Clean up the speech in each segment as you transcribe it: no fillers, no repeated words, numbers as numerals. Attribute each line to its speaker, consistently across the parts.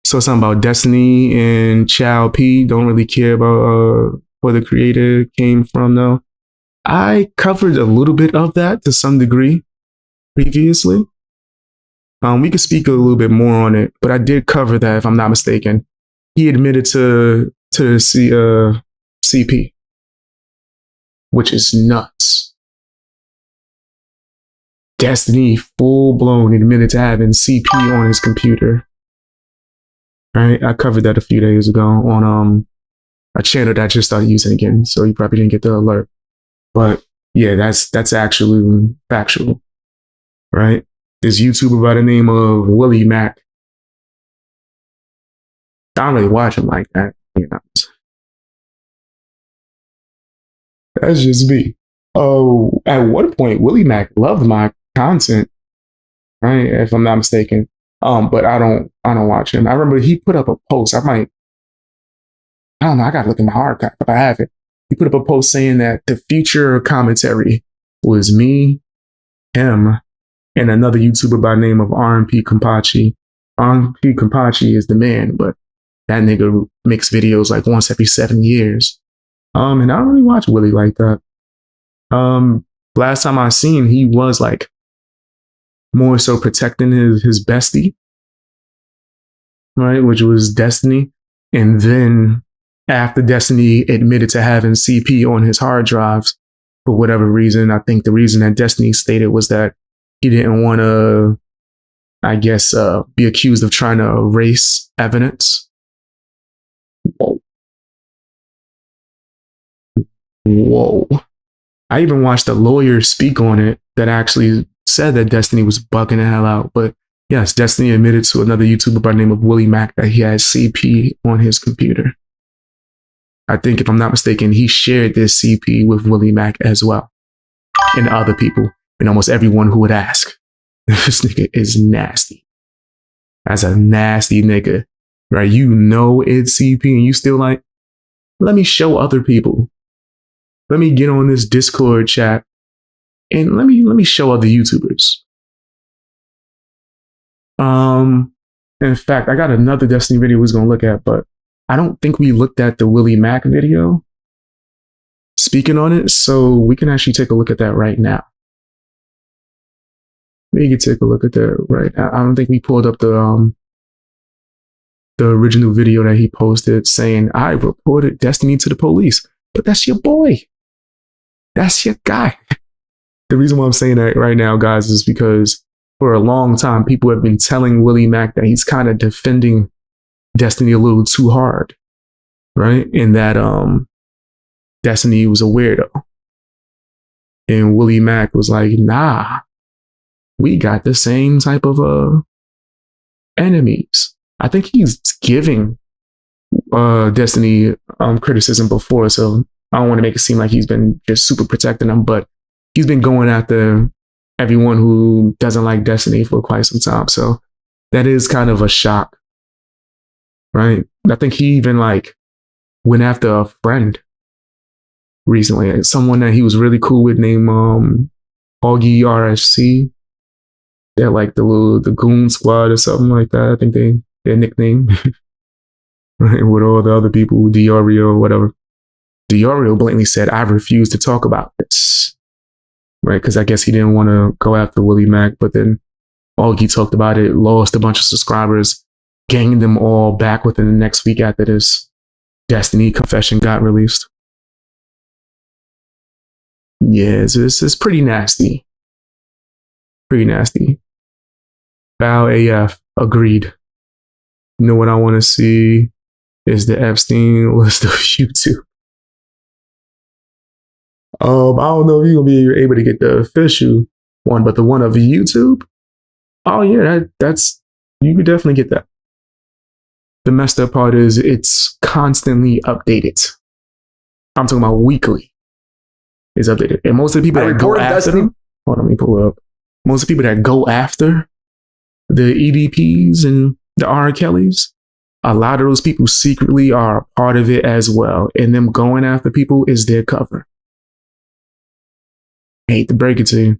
Speaker 1: So something about Destiny and Chow P. Don't really care about where the creator came from though. I covered a little bit of that to some degree previously. We could speak a little bit more on it, but I did cover that if I'm not mistaken. He admitted to CP, which is nuts. Destiny full blown admitted to having CP on his computer. Right, I covered that a few days ago on a channel that I just started using again, so you probably didn't get the alert. But yeah, that's actually factual, right? This YouTuber by the name of Willie Mac. I don't really watch him like that. You know. That's just me. Oh, at one point, Willie Mac loved my content, right? If I'm not mistaken. But I don't watch him. I remember he put up a post. I don't know. I gotta look in my archive, but I have it. He put up a post saying that the future commentary was me, him, and another YouTuber by the name of RMP Kampachi. RMP Kampachi is the man, but that nigga makes videos like once every 7 years. And I don't really watch Willie like that. Last time I seen, he was like more so protecting his bestie, right? Which was Destiny. And then after Destiny admitted to having CP on his hard drives, for whatever reason, I think the reason that Destiny stated was that he didn't want to, I guess, be accused of trying to erase evidence. Whoa. Whoa. I even watched a lawyer speak on it that actually said that Destiny was bugging the hell out. But yes, Destiny admitted to another YouTuber by the name of Willie Mac that he had CP on his computer. I think, if I'm not mistaken, he shared this CP with Willie Mac as well. And other people, and almost everyone who would ask. This nigga is nasty. That's a nasty nigga, right? You know it's CP and you still like, let me show other people. Let me get on this Discord chat and let me show other YouTubers. In fact, I got another Destiny video we was gonna look at, but I don't think we looked at the Willie Mac video speaking on it, so we can actually take a look at that right now. We can take a look at that right now. I don't think we pulled up the original video that he posted saying, I reported Destiny to the police. But that's your boy. That's your guy. The reason why I'm saying that right now, guys, is because for a long time, people have been telling Willie Mac that he's kind of defending Destiny a little too hard, right? And that Destiny was a weirdo. And Willie Mac was like, nah, we got the same type of enemies. I think he's giving Destiny criticism before, so I don't want to make it seem like he's been just super protecting them, but he's been going after everyone who doesn't like Destiny for quite some time. So that is kind of a shock, right? I think he even like went after a friend recently, someone that he was really cool with named Augie RSC. They're like the Goon Squad or something like that. I think their nickname. Right, with all the other people, Diorio or whatever. Diorio blatantly said, I refuse to talk about this. Right, because I guess he didn't want to go after Willie Mac, but then Augie talked about it, lost a bunch of subscribers, gained them all back within the next week after this Destiny confession got released. Yeah, it's pretty nasty. Pretty nasty. Foul AF, agreed. You know what I want to see is the Epstein list of YouTube. I don't know if you're gonna be able to get the official one, but the one of YouTube, oh yeah, that's you could definitely get that. The messed up part is it's constantly updated. I'm talking about weekly. It's updated, and most of the people that go after them. Hold on, let me pull it up. Most of the people that go after the EDPs and the R. Kellys, a lot of those people secretly are a part of it as well, and them going after people is their cover. I hate to break it to you.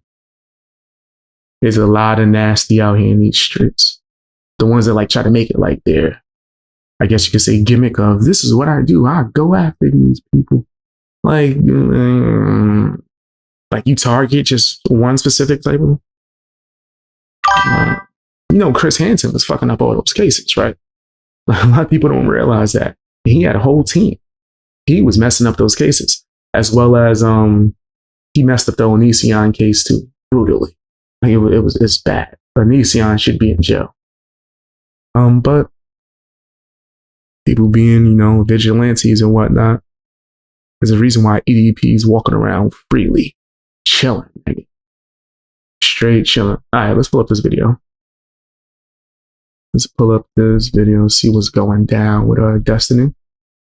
Speaker 1: There's a lot of nasty out here in these streets. The ones that like try to make it like they're I guess you could say, gimmick of this is what I do. I go after these people. Like you target just one specific type of. Chris Hansen was fucking up all those cases, right? A lot of people don't realize that he had a whole team. He was messing up those cases, as well as he messed up the Onision case too, brutally. Like it's bad. Onision should be in jail. But people being, vigilantes and whatnot, there's a reason why EDP's walking around freely, chilling, nigga. Straight chilling. All right, let's pull up this video. Let's pull up this video, see what's going down with Destiny.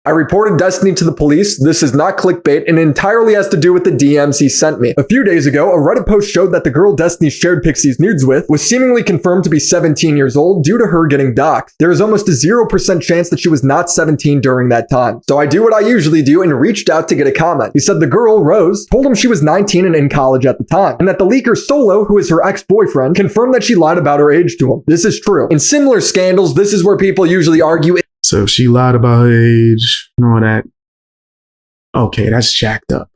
Speaker 2: I reported Destiny to the police. This is not clickbait and entirely has to do with the DMs he sent me. A few days ago, a Reddit post showed that the girl Destiny shared Pixie's nudes with was seemingly confirmed to be 17 years old due to her getting doxxed. There is almost a 0% chance that she was not 17 during that time. So I do what I usually do and reached out to get a comment. He said the girl, Rose, told him she was 19 and in college at the time, and that the leaker Solo, who is her ex-boyfriend, confirmed that she lied about her age to him. This is true. In similar scandals, this is where people usually argue.
Speaker 1: So if she lied about her age and all that, okay, that's jacked up.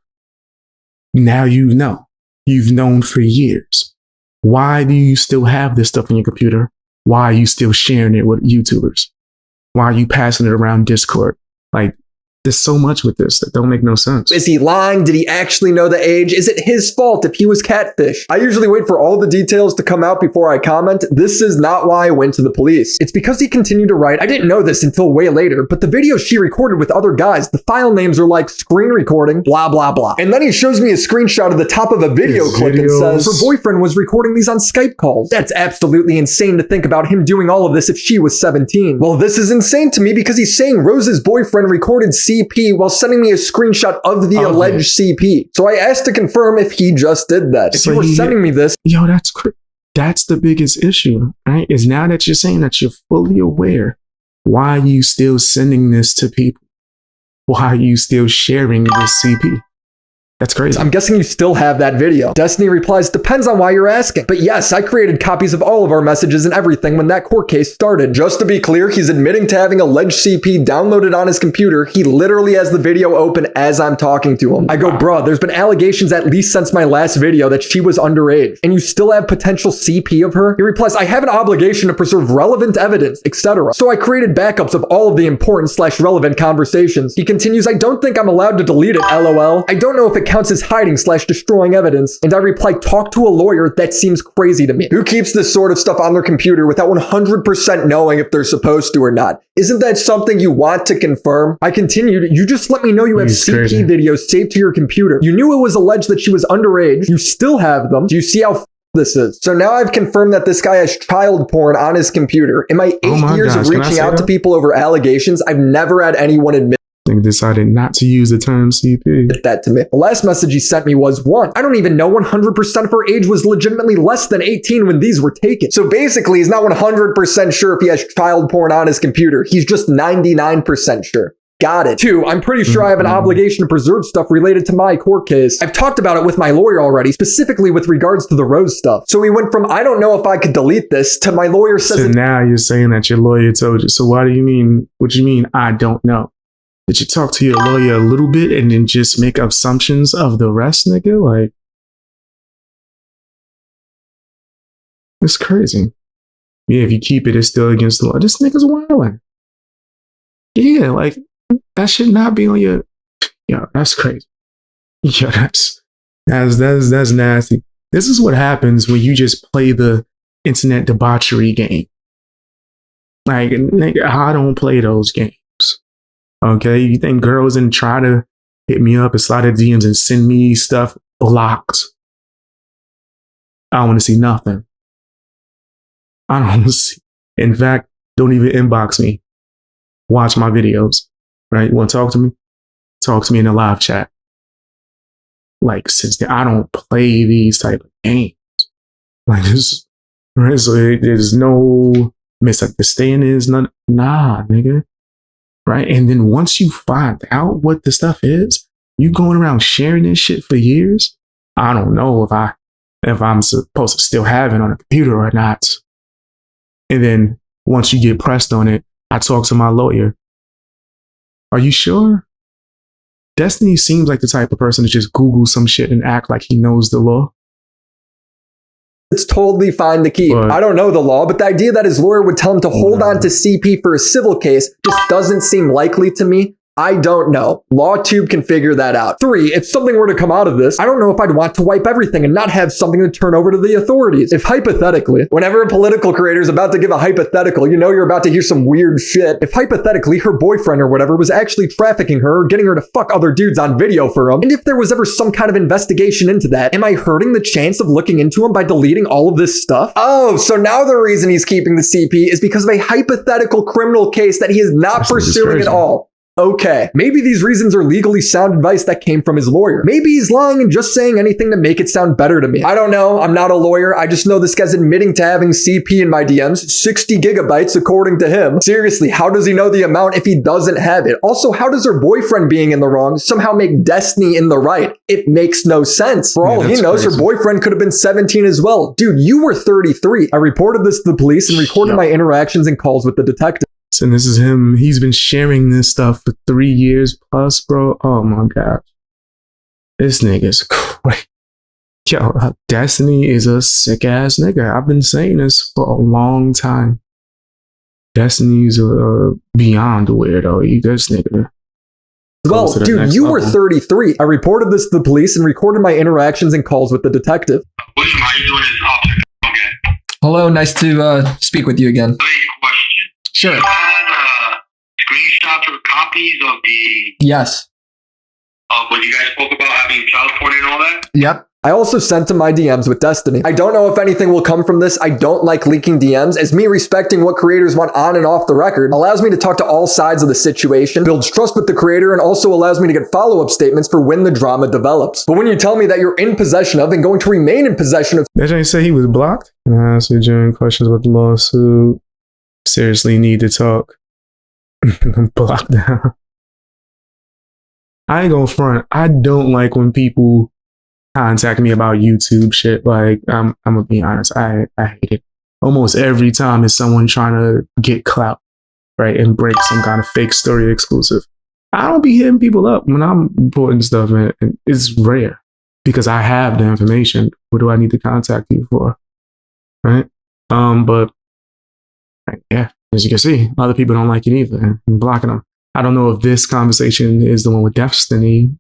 Speaker 1: Now you know. You've known for years. Why do you still have this stuff on your computer? Why are you still sharing it with YouTubers? Why are you passing it around Discord? Like, there's so much with this that don't make no sense.
Speaker 2: Is he lying? Did he actually know the age? Is it his fault if he was catfish? I usually wait for all the details to come out before I comment. This is not why I went to the police. It's because he continued to write. I didn't know this until way later, but the videos she recorded with other guys, the file names are like screen recording, blah, blah, blah. And then he shows me a screenshot of the top of a video clip and says her boyfriend was recording these on Skype calls. That's absolutely insane to think about him doing all of this if she was 17. Well, this is insane to me because he's saying Rose's boyfriend recorded CP while sending me a screenshot of the alleged CP. So I asked to confirm if he just did that. If you were sending me this.
Speaker 1: Yo, that's the biggest issue, right? Is now that you're saying that you're fully aware, why are you still sending this to people? Why are you still sharing this CP? That's crazy.
Speaker 2: I'm guessing you still have that video. Destiny replies, depends on why you're asking. But yes, I created copies of all of our messages and everything when that court case started. Just to be clear, he's admitting to having alleged CP downloaded on his computer. He literally has the video open as I'm talking to him. I go, bruh, there's been allegations at least since my last video that she was underage, and you still have potential CP of her? He replies, I have an obligation to preserve relevant evidence, etc. So I created backups of all of the important/relevant conversations. He continues, I don't think I'm allowed to delete it, LOL. I don't know if it counts as hiding/destroying evidence. And I reply, talk to a lawyer. That seems crazy to me. Who keeps this sort of stuff on their computer without 100% knowing if they're supposed to or not? Isn't that something you want to confirm? I continued, you just let me know you have CP videos saved to your computer. You knew it was alleged that she was underage. You still have them. Do you see how this is? So now I've confirmed that this guy has child porn on his computer. In my 8 years of reaching out to people over allegations, I've never had anyone admit
Speaker 1: decided not to use the term CP.
Speaker 2: That to me. The last message he sent me was, 1, I don't even know 100% of her age was legitimately less than 18 when these were taken. So basically, he's not 100% sure if he has child porn on his computer. He's just 99% sure. Got it. 2, I'm pretty sure I have an obligation to preserve stuff related to my court case. I've talked about it with my lawyer already, specifically with regards to the Rose stuff. So we went from, I don't know if I could delete this, to my lawyer says.
Speaker 1: So now you're saying that your lawyer told you. So what do you mean? What do you mean, I don't know? Did you talk to your lawyer a little bit and then just make assumptions of the rest, nigga? Like, it's crazy. Yeah, if you keep it, it's still against the law. This nigga's wilding. Yeah, like, that should not be on your. Yo, that's crazy. Yo, that's nasty. This is what happens when you just play the internet debauchery game. Like, nigga, I don't play those games. Okay, you think girls didn't try to hit me up and slide their DMs and send me stuff blocked? I don't want to see nothing. I don't want to see. In fact, don't even inbox me. Watch my videos, right? You want to talk to me? Talk to me in the live chat. Like, since I don't play these type of games. Like this, right? So there's no misunderstandings, none. Nah, nigga. Right? And then once you find out what the stuff is, you going around sharing this shit for years. I don't know if I'm supposed to still have it on a computer or not. And then once you get pressed on it, I talked to my lawyer. Are you sure? Destiny seems like the type of person to just Google some shit and act like he knows the law.
Speaker 2: It's totally fine to keep.
Speaker 1: But
Speaker 2: I don't know the law, but the idea that his lawyer would tell him to hold on to CP for a civil case just doesn't seem likely to me. I don't know. LawTube can figure that out. 3, if something were to come out of this, I don't know if I'd want to wipe everything and not have something to turn over to the authorities. If hypothetically, whenever a political creator is about to give a hypothetical, you know you're about to hear some weird shit. If hypothetically her boyfriend or whatever was actually trafficking her or getting her to fuck other dudes on video for him, and if there was ever some kind of investigation into that, am I hurting the chance of looking into him by deleting all of this stuff? Oh, so now the reason he's keeping the CP is because of a hypothetical criminal case that he is not pursuing at all. Okay, maybe these reasons are legally sound advice that came from his lawyer. Maybe he's lying and just saying anything to make it sound better to me. I don't know. I'm not a lawyer. I just know this guy's admitting to having CP in my DMs, 60 gigabytes according to him. Seriously, how does he know the amount if he doesn't have it? Also, how does her boyfriend being in the wrong somehow make Destiny in the right? It makes no sense. For all he knows, her boyfriend could have been 17 as well. Dude, you were 33. I reported this to the police and recorded my interactions and calls with the detective.
Speaker 1: And this is him. He's been sharing this stuff for 3 years plus, bro. Oh my God. This nigga's crazy. Yo, Destiny is a sick ass nigga. I've been saying this for a long time. Destiny's beyond weirdo. This nigga.
Speaker 2: Well, dude, you were 33. I reported this to the police and recorded my interactions and calls with the detective.
Speaker 3: William, how you doing? Okay.
Speaker 2: Hello, nice to speak with you again.
Speaker 3: Question.
Speaker 2: Sure.
Speaker 3: You had screenshots or copies of
Speaker 2: Yes.
Speaker 3: Of what you guys spoke about having child porn and all that?
Speaker 2: Yep. I also sent him my DMs with Destiny. I don't know if anything will come from this. I don't like leaking DMs, as me respecting what creators want on and off the record allows me to talk to all sides of the situation, builds trust with the creator, and also allows me to get follow-up statements for when the drama develops. But when you tell me that you're in possession of and going to remain in possession of—
Speaker 1: That ain't say he was blocked. Can I ask you during questions about the lawsuit? Seriously need to talk. Block down. I ain't gonna front. I don't like when people contact me about YouTube shit. Like, I'm gonna be honest. I hate it. Almost every time is someone trying to get clout, right? And break some kind of fake story exclusive. I don't be hitting people up when I'm reporting stuff, man. And it's rare because I have the information. What do I need to contact you for? Right? But yeah, as you can see, other people don't like it either. I'm blocking them. I don't know if this conversation is the one with Destiny.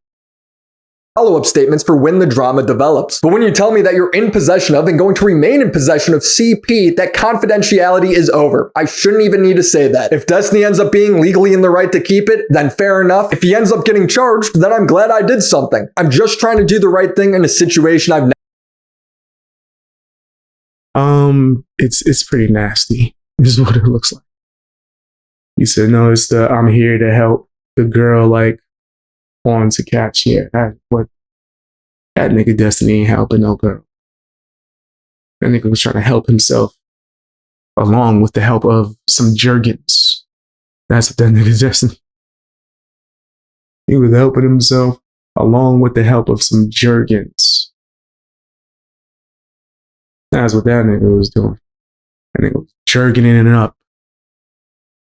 Speaker 2: Follow-up statements for when the drama develops. But when you tell me that you're in possession of and going to remain in possession of CP, that confidentiality is over. I shouldn't even need to say that. If Destiny ends up being legally in the right to keep it, then fair enough. If he ends up getting charged, then I'm glad I did something. I'm just trying to do the right thing in a situation I've
Speaker 1: It's pretty nasty. This is what it looks like. He said, no, it's the I'm here to help the girl like on to catch. Yeah, that nigga Destiny ain't helping no girl. That nigga was trying to help himself along with the help of some Jergens. That's what that nigga Destiny. He was helping himself along with the help of some Jergens. That's what that nigga was doing. That nigga was jerking it up.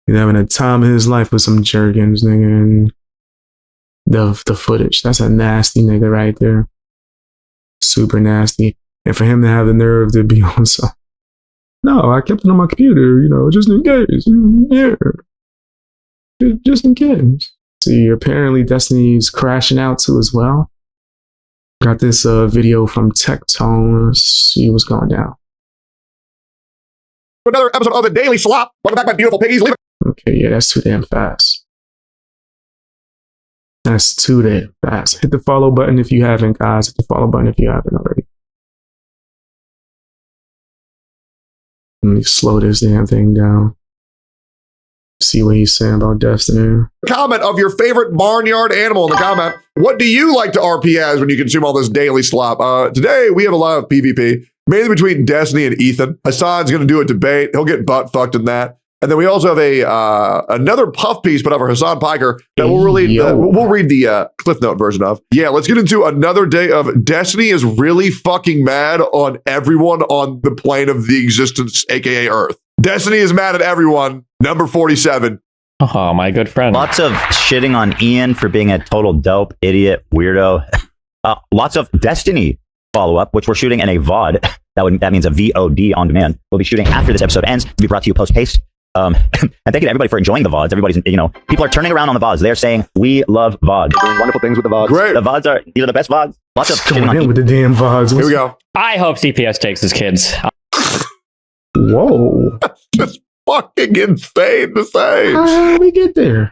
Speaker 1: He's having a time of his life with some Jergens, nigga. And the footage. That's a nasty nigga right there. Super nasty. And for him to have the nerve to be on some. No, I kept it on my computer, just in case. Yeah. Just in case. See, apparently Destiny's crashing out too as well. Got this video from Tectone. Let's see what's going down.
Speaker 4: Another episode of the Daily Slop. Welcome back, my beautiful piggies. Leave it.
Speaker 1: Okay, yeah, that's too damn fast. That's too damn fast. Hit the follow button if you haven't, guys. Hit the follow button if you haven't already. Let me slow this damn thing down. See what he's saying about Destiny.
Speaker 4: Comment of your favorite barnyard animal in the comment. What do you like to RP as when you consume all this daily slop? Today, we have a lot of PvP, mainly between Destiny and Ethan. Hassan's going to do a debate. He'll get butt fucked in that. And then we also have another puff piece put up for Hassan Piker that we'll read the Cliff Note version of. Yeah, let's get into another day of Destiny is really fucking mad on everyone on the plane of the existence, aka Earth. Destiny is mad at everyone. Number 47.
Speaker 5: Oh, my good friend.
Speaker 6: Lots of shitting on Ian for being a total dope, idiot, weirdo. Lots of Destiny follow-up, which we're shooting in a VOD. That means a VOD on demand. We'll be shooting after this episode ends to be brought to you post-haste. And thank you to everybody for enjoying the VODs. Everybody's, people are turning around on the VODs. They're saying, we love VODs. They're doing wonderful things with the VODs.
Speaker 4: Great.
Speaker 6: The VODs these are the best VODs. Lots of shitting on
Speaker 1: Coming in with the damn VODs.
Speaker 4: Here we go.
Speaker 5: I hope CPS takes his kids.
Speaker 1: Whoa.
Speaker 4: Just fucking insane to say.
Speaker 1: How did we get there?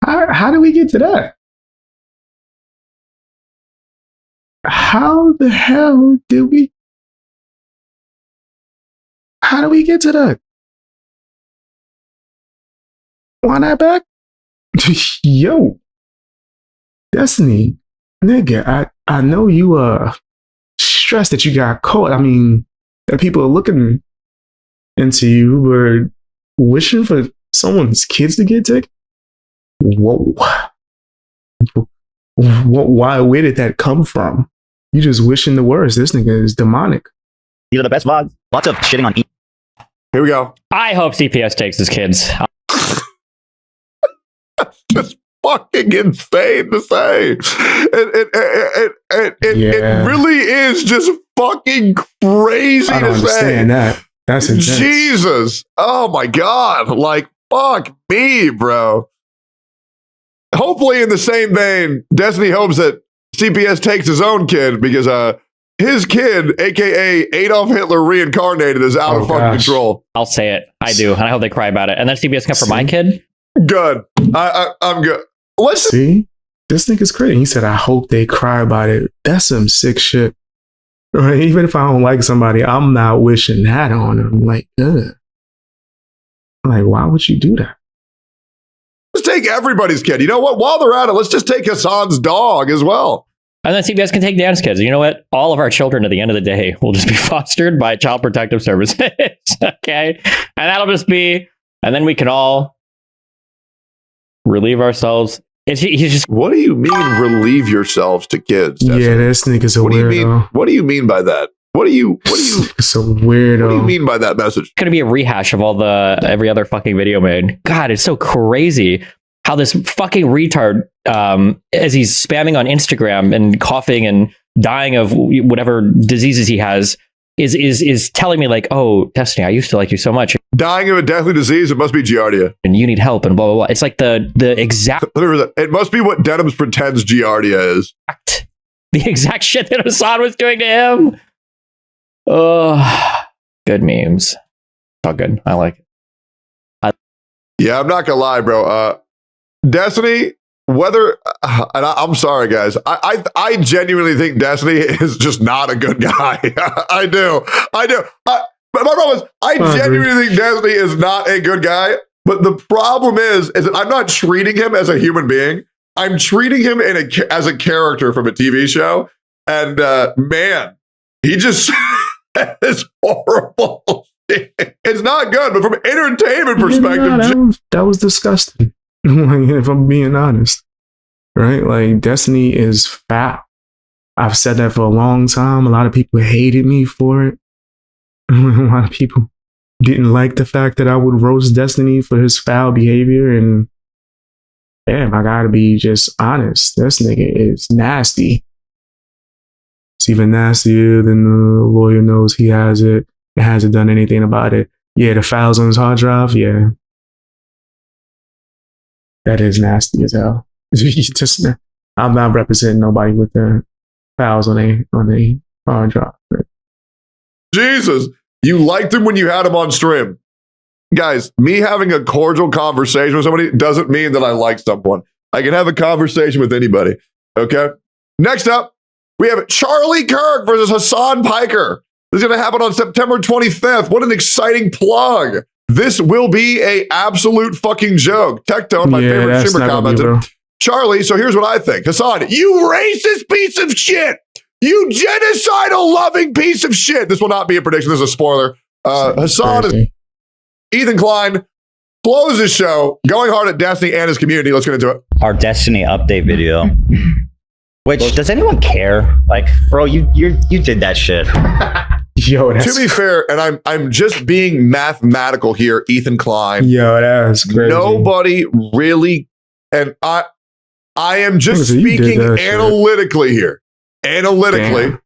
Speaker 1: How did we get to that? How the hell did we? How did we get to that? Why not back? Yo, Destiny, nigga, I know you stressed that you got caught. I mean, that people are looking into you, were wishing for someone's kids to get taken. Whoa. Why? Where did that come from? You just wishing the worst. This nigga is demonic.
Speaker 6: These are the best VODs. Lots of shitting on
Speaker 4: Here we go.
Speaker 5: I hope CPS takes his kids.
Speaker 4: Just fucking insane to say. It really is just fucking crazy
Speaker 1: I don't
Speaker 4: to say.
Speaker 1: understand that. That's intense.
Speaker 4: Jesus. Oh my God. Like, fuck me, bro. Hopefully, in the same vein, Destiny hopes that CPS takes his own kid because his kid, aka Adolf Hitler reincarnated, is out of fucking control.
Speaker 5: I'll say it. I do. And I hope they cry about it. And then CPS come for my kid.
Speaker 4: Good. I'm good. Let's
Speaker 1: see. This nigga's crazy. He said, "I hope they cry about it." That's some sick shit. Right? Even if I don't like somebody, I'm not wishing that on them. Like, ugh. Like, why would you do that?
Speaker 4: Let's take everybody's kid. You know what? While they're at it, let's just take Hassan's dog as well.
Speaker 5: And then CPS can take Dan's kids. You know what? All of our children at the end of the day will just be fostered by Child Protective Services. Okay? And that'll just be, and then we can all relieve ourselves. He's just.
Speaker 4: What do you mean relieve yourselves to kids? Destiny?
Speaker 1: Yeah, this nigga's a weirdo.
Speaker 4: What do you mean by that? What do you
Speaker 1: It's a weirdo.
Speaker 4: What do you mean by that message?
Speaker 5: It's gonna be a rehash of all every other fucking video made. God, it's so crazy how this fucking retard, as he's spamming on Instagram and coughing and dying of whatever diseases he has, is telling me like, "Oh, Destiny, I used to like you so much.
Speaker 4: Dying of a deathly disease, it must be Giardia.
Speaker 5: And you need help and blah, blah, blah." It's like the exact...
Speaker 4: It must be what Denims pretends Giardia is.
Speaker 5: The exact shit that Hassan was doing to him. Oh, good memes. All good. I like it.
Speaker 4: Yeah, I'm not gonna lie, bro. Destiny, whether... and I'm sorry, guys. I genuinely think Destiny is just not a good guy. I do. But my problem is, I genuinely think Destiny is not a good guy. But the problem is that I'm not treating him as a human being. I'm treating him as a character from a TV show. And man, he just is horrible. It's not good, but from an entertainment perspective,
Speaker 1: that was disgusting. If I'm being honest, right? Like, Destiny is foul. I've said that for a long time. A lot of people hated me for it. A lot of people didn't like the fact that I would roast Destiny for his foul behavior. And damn, I gotta be just honest. This nigga is nasty. It's even nastier than the lawyer knows he has it and hasn't done anything about it. Yeah, the files on his hard drive. Yeah. That is nasty as hell. I'm not representing nobody with the files on a hard drive.
Speaker 4: Jesus, you liked him when you had him on stream. Guys, me having a cordial conversation with somebody doesn't mean that I like someone. I can have a conversation with anybody. Okay? Next up, we have Charlie Kirk versus Hassan Piker. This is going to happen on September 25th. What an exciting plug. This will be a absolute fucking joke. Tectone, my favorite streamer, commented. Charlie, so here's what I think. Hassan, you racist piece of shit. You genocidal loving piece of shit. This will not be a prediction. This is a spoiler. Hassan is Ethan Klein closes his show, going hard at Destiny and his community. Let's get into it.
Speaker 6: Our Destiny update video. Which, does anyone care? Like, bro, you did that shit.
Speaker 1: Yo,
Speaker 4: to be fair, and I'm just being mathematical here, Ethan Klein.
Speaker 1: Yo, that's crazy.
Speaker 4: Nobody really, and I am just
Speaker 1: So you did
Speaker 4: speaking
Speaker 1: that shit.
Speaker 4: analytically here. Analytically,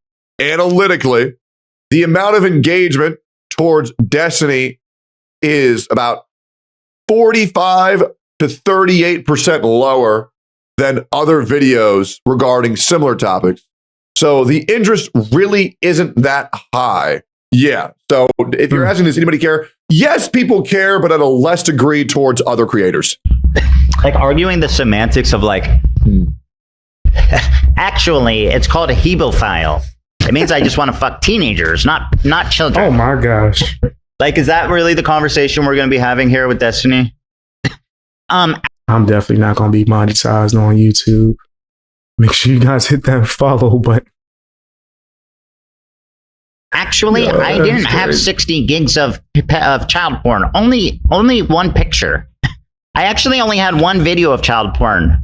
Speaker 4: the amount of engagement towards Destiny is about 45 to 38% lower than other videos regarding similar topics. So the interest really isn't that high. Yeah. So if you're asking, does anybody care? Yes, people care, but at a less degree towards other creators.
Speaker 6: Like arguing the semantics of like, actually, it's called a hebophile. It means I just want to fuck teenagers, not children.
Speaker 1: Oh my gosh.
Speaker 6: Like, is that really the conversation we're going to be having here with Destiny?
Speaker 1: I'm definitely not going to be monetized on YouTube. Make sure you guys hit that follow button.
Speaker 6: Actually,
Speaker 1: Yeah,
Speaker 6: I didn't
Speaker 1: that's
Speaker 6: have
Speaker 1: great.
Speaker 6: 60 gigs of child porn. Only one picture. I actually only had one video of child porn.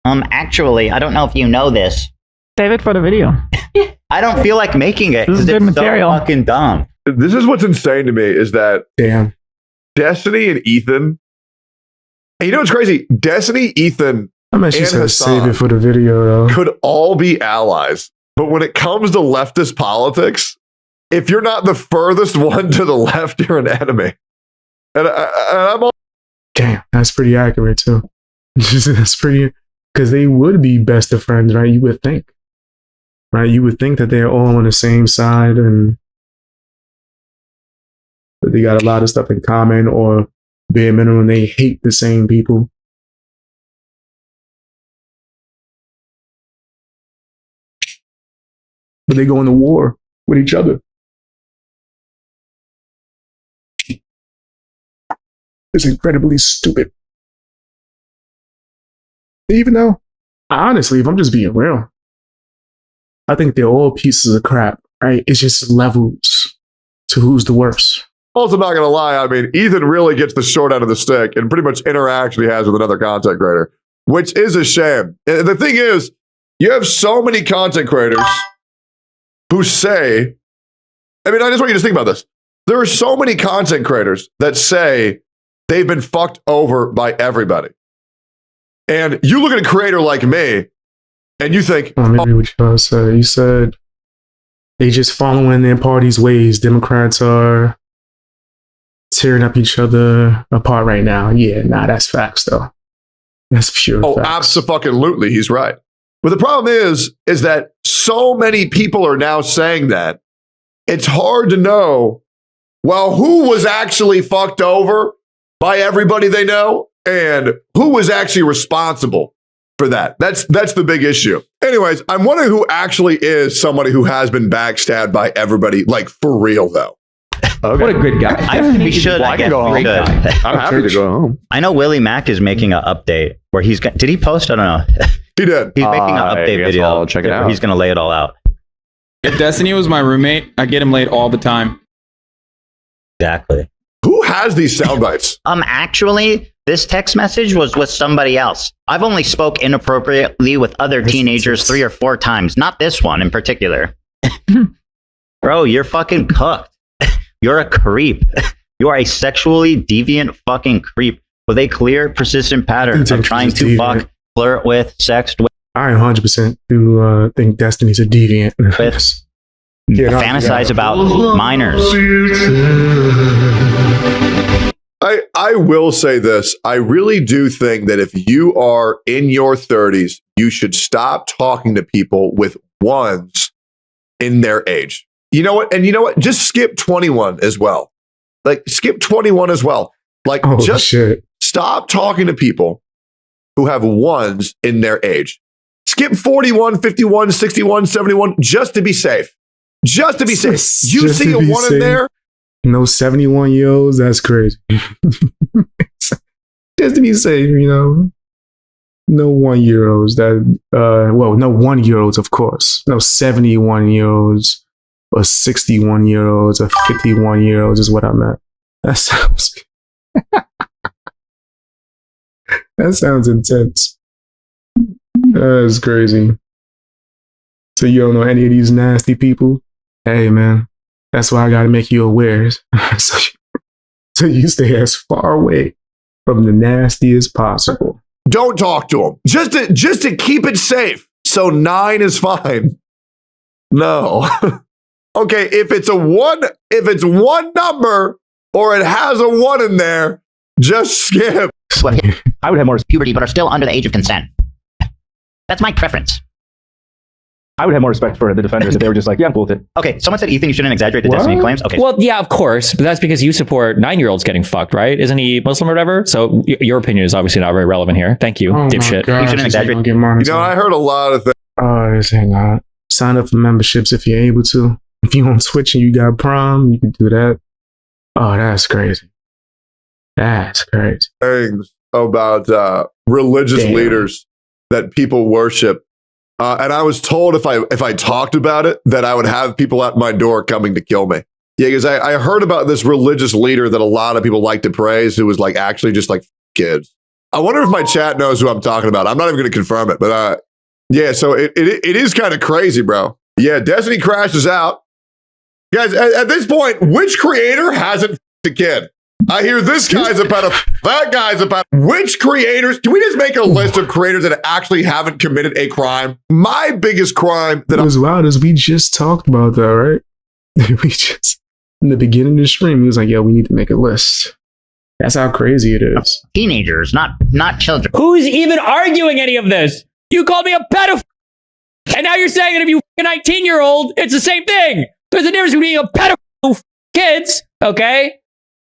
Speaker 6: Actually, I don't know if you know this.
Speaker 7: Save it for the video.
Speaker 6: I don't feel like making it
Speaker 7: This is
Speaker 6: because
Speaker 7: good
Speaker 6: it's so
Speaker 7: material.
Speaker 6: fucking dumb.
Speaker 4: This is what's insane to me is that
Speaker 1: Damn.
Speaker 4: Destiny and Ethan, and you know what's crazy? Destiny, Ethan
Speaker 1: I'm actually
Speaker 4: And
Speaker 1: going to
Speaker 4: Hassan.
Speaker 1: save it for the video, though.
Speaker 4: could all be allies. But when it comes to leftist politics, if you're not the furthest one to the left, you're an enemy. And I'm all
Speaker 1: Damn, that's pretty accurate, too. That's pretty, because they would be best of friends, right? You would think. Right? You would think that they're all on the same side and that they got a lot of stuff in common, or bare minimum, they hate the same people. But they go into war with each other. It's incredibly stupid. Even though, honestly, if I'm just being real, I think they're all pieces of crap, right? It's just levels to who's the worst.
Speaker 4: also not going to lie. I mean, Ethan really gets the short end of the stick and pretty much interaction he has with another content creator, which is a shame. And the thing is, you have so many content creators who say, I mean, I just want you to think about this. There are so many content creators that say they've been fucked over by everybody. And you look at a creator like me and you think,
Speaker 1: Let me read what y'all said. You said they just following their party's ways. Democrats are tearing up each other apart right now. Yeah, nah, that's facts though. That's pure
Speaker 4: oh,
Speaker 1: facts.
Speaker 4: abso-fucking-lutely, he's right. But the problem is that so many people are now saying that it's hard to know, well, who was actually fucked over by everybody they know and who was actually responsible for that. That's the big issue. Anyways, I'm wondering who actually is somebody who has been backstabbed by everybody, like for real though.
Speaker 8: Okay.
Speaker 9: What a good guy.
Speaker 6: We should.
Speaker 8: Well, I
Speaker 6: I
Speaker 8: can
Speaker 6: guess
Speaker 8: go
Speaker 6: we
Speaker 8: home.
Speaker 6: should.
Speaker 8: I'm happy to go home.
Speaker 6: I know Willie Mack is making an update where he's. Did he post? I don't know.
Speaker 4: He did.
Speaker 6: He's making an
Speaker 8: I
Speaker 6: update
Speaker 8: guess
Speaker 6: video.
Speaker 8: I'll check it
Speaker 6: where
Speaker 8: out.
Speaker 6: He's going to lay it all out.
Speaker 9: If Destiny was my roommate, I'd get him laid all the time.
Speaker 6: Exactly.
Speaker 4: Who has these sound bites?
Speaker 6: Actually, this text message was with somebody else. I've only spoke inappropriately with other teenagers 3 or 4 times, not this one in particular. Bro, you're fucking cooked. You're a creep. You are a sexually deviant fucking creep with a clear, persistent pattern of trying to fuck, flirt with, sex with,
Speaker 1: I 100% do think Destiny's a deviant.
Speaker 6: fantasize about minors.
Speaker 4: I will say this. I really do think that if you are in your 30s, you should stop talking to people with ones in their age. You know what? And you know what? Just skip 21 as well. Like, skip 21 as well. Like,
Speaker 1: Oh,
Speaker 4: just
Speaker 1: shit.
Speaker 4: stop talking to people who have ones in their age. Skip 41, 51, 61, 71, just to be safe. Just to be safe. You
Speaker 1: Just
Speaker 4: see
Speaker 1: to
Speaker 4: a
Speaker 1: be
Speaker 4: one in
Speaker 1: safe.
Speaker 4: there?
Speaker 1: No 71-year-olds? That's crazy. Just to be safe, you know. No 1-year-olds that, well, no 1-year-olds, of course. No 71-year-olds or 61-year-olds or 51-year-olds is what I meant. That sounds, that sounds intense. That's crazy. So you don't know any of these nasty people? Hey, man, that's why I got to make you aware. So you stay as far away from the nasty as possible.
Speaker 4: Don't talk to him. Just to keep it safe. So 9 is fine. No. Okay, if it's one number or it has a 1 in there, just skip.
Speaker 6: I would have more puberty, but are still under the age of consent. That's my preference.
Speaker 7: I would have more respect for the defenders if they were just like, yeah, I'm cool with it.
Speaker 6: Okay, someone said, Ethan, you shouldn't exaggerate the Destiny claims. Okay.
Speaker 5: Well, yeah, of course, but that's because you support 9-year-olds getting fucked, right? Isn't he Muslim or whatever? So your opinion is obviously not very relevant here. Thank you, dipshit.
Speaker 6: You shouldn't exaggerate.
Speaker 4: You know, I heard a lot of things.
Speaker 1: Oh, this ain't not. Sign up for memberships if you're able to. If you on Twitch and you got Prime, you can do that. Oh, that's crazy. That's crazy.
Speaker 4: Things about religious leaders that people worship. And I was told if I talked about it, that I would have people at my door coming to kill me. Yeah, because I heard about this religious leader that a lot of people like to praise who was like actually just like kids. I wonder if my chat knows who I'm talking about. I'm not even going to confirm it, but yeah, so it is kind of crazy, bro. Yeah, Destiny crashes out. Guys, at this point, which creator hasn't a kid? I hear this guy's a pedophile. That guy's a pedophile. Which creators? Can we just make a list of creators that actually haven't committed a crime? My biggest crime that
Speaker 1: was wild is we just talked about that, right? We just in the beginning of the stream, he was like, "Yeah, we need to make a list." That's how crazy it is.
Speaker 6: Teenagers, not children.
Speaker 5: Who's even arguing any of this? You called me a pedophile, and now you're saying that if you a 19-year-old, it's the same thing. There's a difference between a pedophile kids, okay?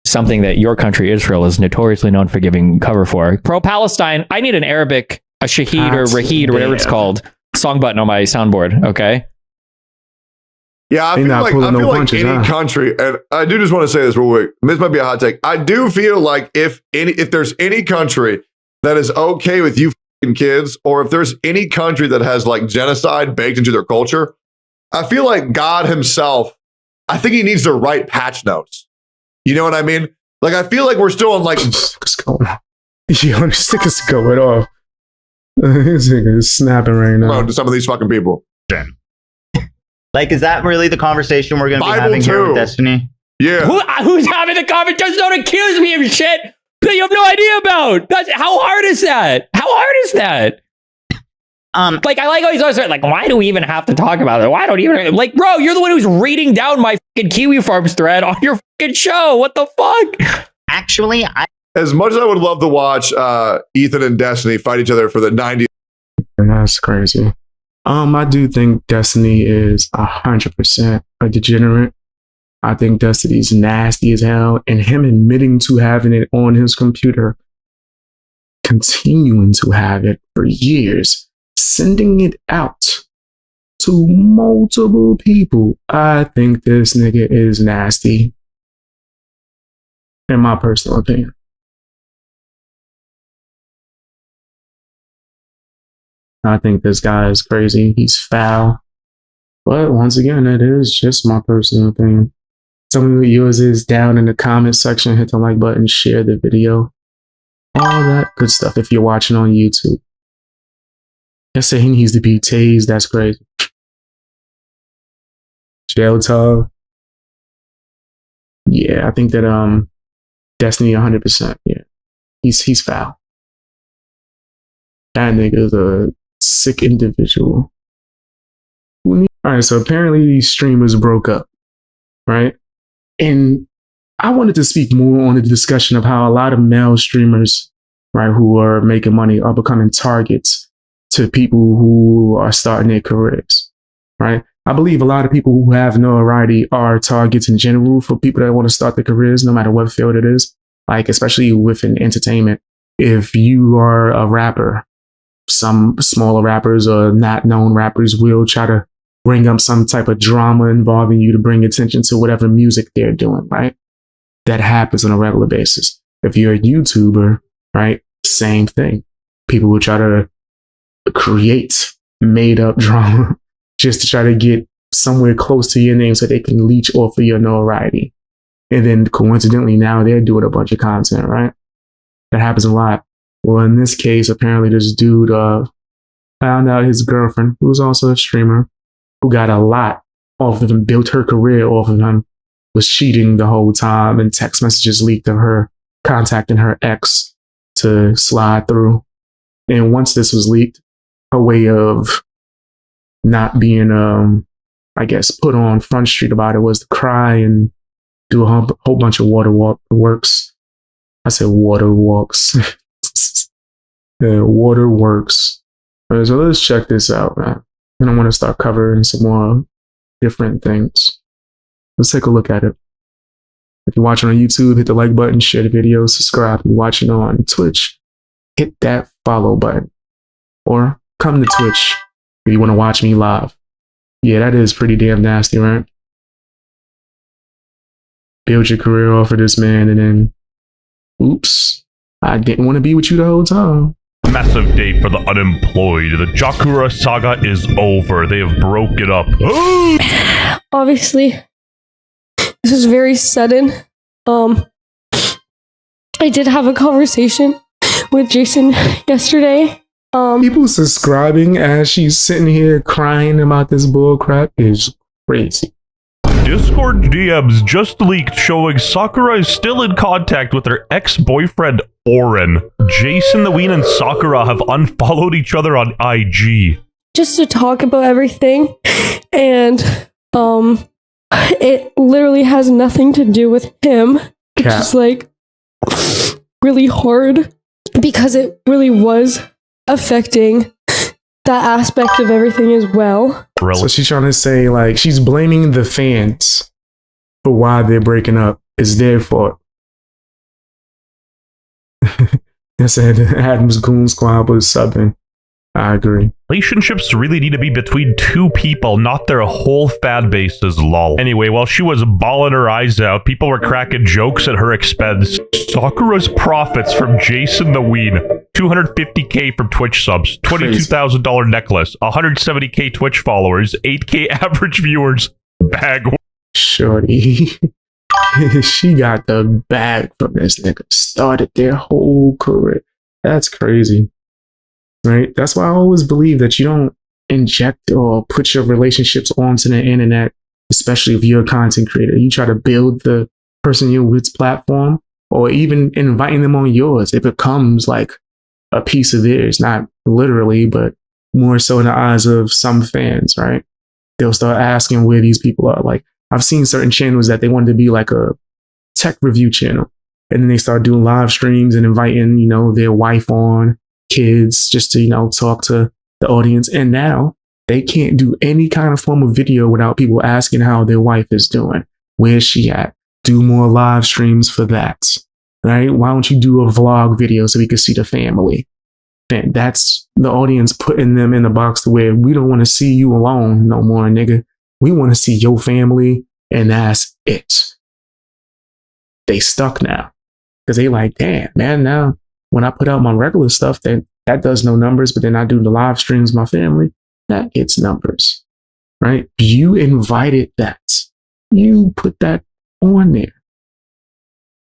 Speaker 5: Something that your country, Israel, is notoriously known for giving cover for. Pro-Palestine, I need an Arabic, a Shahid or Rahid or whatever it's called, song button on my soundboard, okay?
Speaker 4: Yeah, I feel like any country, and I do just want to say this real quick. This might be a hot take. I do feel like if there's any country that is okay with you kids, or if there's any country that has like genocide baked into their culture, I feel like God himself, I think he needs to write patch notes. You know what I mean? Like, I feel like we're still on like...
Speaker 1: Yo, this stick is going off. This nigga is snapping right now.
Speaker 4: To some of these fucking people.
Speaker 6: Like, is that really the conversation we're going to be having here with Destiny?
Speaker 4: Yeah.
Speaker 5: Who's having the conversation? Just don't accuse me of shit that you have no idea about. How hard is that? How hard is that? Like, I like how he's always like, why do we even have to talk about it? Why don't even like, bro? You're the one who's reading down my fucking Kiwi Farms thread on your fucking show. What the fuck?
Speaker 6: Actually,
Speaker 4: as much as I would love to watch Ethan and Destiny fight each other for the 90th.
Speaker 1: That's crazy. I do think Destiny is 100% a degenerate. I think Destiny's nasty as hell, and him admitting to having it on his computer, continuing to have it for years, sending it out to multiple people. I think this nigga is nasty, in my personal opinion. I think this guy is crazy. He's foul. But once again, that is just my personal opinion. Tell me what yours is down in the comment section. Hit the like button, share the video. All that good stuff if you're watching on YouTube. I say he needs to be tased. That's crazy. Jail time. Yeah, I think that Destiny 100%. Yeah, he's foul. That nigga's a sick individual. All right, so apparently these streamers broke up, right? And I wanted to speak more on the discussion of how a lot of male streamers, right, who are making money are becoming targets to people who are starting their careers, right? I believe a lot of people who have notoriety are targets in general for people that want to start their careers, no matter what field it is, like especially within entertainment. If you are a rapper, some smaller rappers or not known rappers will try to bring up some type of drama involving you to bring attention to whatever music they're doing, right? That happens on a regular basis. If you're a YouTuber, right? Same thing. People will try to create made up drama just to try to get somewhere close to your name so they can leech off of your notoriety. And then coincidentally, now they're doing a bunch of content, right? That happens a lot. Well, in this case, apparently this dude found out his girlfriend, who was also a streamer, who got a lot off of him, built her career off of him, was cheating the whole time, and text messages leaked of her contacting her ex to slide through. And once this was leaked, her way of not being, I guess, put on Front Street about it was to cry and do a whole bunch of waterworks. I said waterworks. Yeah, waterworks. So let's check this out, man. And I want to start covering some more different things. Let's take a look at it. If you're watching on YouTube, hit the like button, share the video, subscribe. If you're watching on Twitch, hit that follow button. Or come to Twitch if you want to watch me live. Yeah, that is pretty damn nasty, right? Build your career off of this man and then, oops, I didn't want to be with you the whole time.
Speaker 8: Massive day for the unemployed. The Jakura saga is over. They have broke it up.
Speaker 10: Obviously, this is very sudden. I did have a conversation with Jason yesterday.
Speaker 1: People subscribing as she's sitting here crying about this bull crap is crazy.
Speaker 8: Discord DMs just leaked showing Sakura is still in contact with her ex-boyfriend Oren. Jason the Ween and Sakura have unfollowed each other on IG.
Speaker 10: Just to talk about everything, and it literally has nothing to do with him. It's just like really hard because it really was affecting that aspect of everything as well.
Speaker 1: So she's trying to say, like, she's blaming the fans for why they're breaking up. It's their fault. I said Adam's Goon Squad was subbing. I agree.
Speaker 8: Relationships really need to be between two people, not their whole fan bases, lol. Anyway, while she was bawling her eyes out, people were cracking jokes at her expense. Sakura's profits from Jason the Ween, $250K from Twitch subs, $22,000 necklace, 170K Twitch followers, 8K average viewers, bag.
Speaker 1: Shorty. She got the bag from this nigga. Started their whole career. That's crazy. Right? That's why I always believe that you don't inject or put your relationships onto the internet, especially if you're a content creator. You try to build the person you're with's platform, or even inviting them on yours. It becomes like a piece of theirs, not literally, but more so in the eyes of some fans, right? They'll start asking where these people are. Like, I've seen certain channels that they wanted to be like a tech review channel, and then they start doing live streams and inviting, you know, their wife on, kids, just to, you know, talk to the audience. And now they can't do any kind of form of video without people asking how their wife is doing. Where's she at? Do more live streams for that, right? Why don't you do a vlog video so we can see the family? And that's the audience putting them in the box to where we don't want to see you alone no more, nigga. We want to see your family, and that's it. They stuck now because they like, damn, man, now when I put out my regular stuff, that does no numbers, but then I do the live streams with my family, that gets numbers, right? You invited that. You put that on there,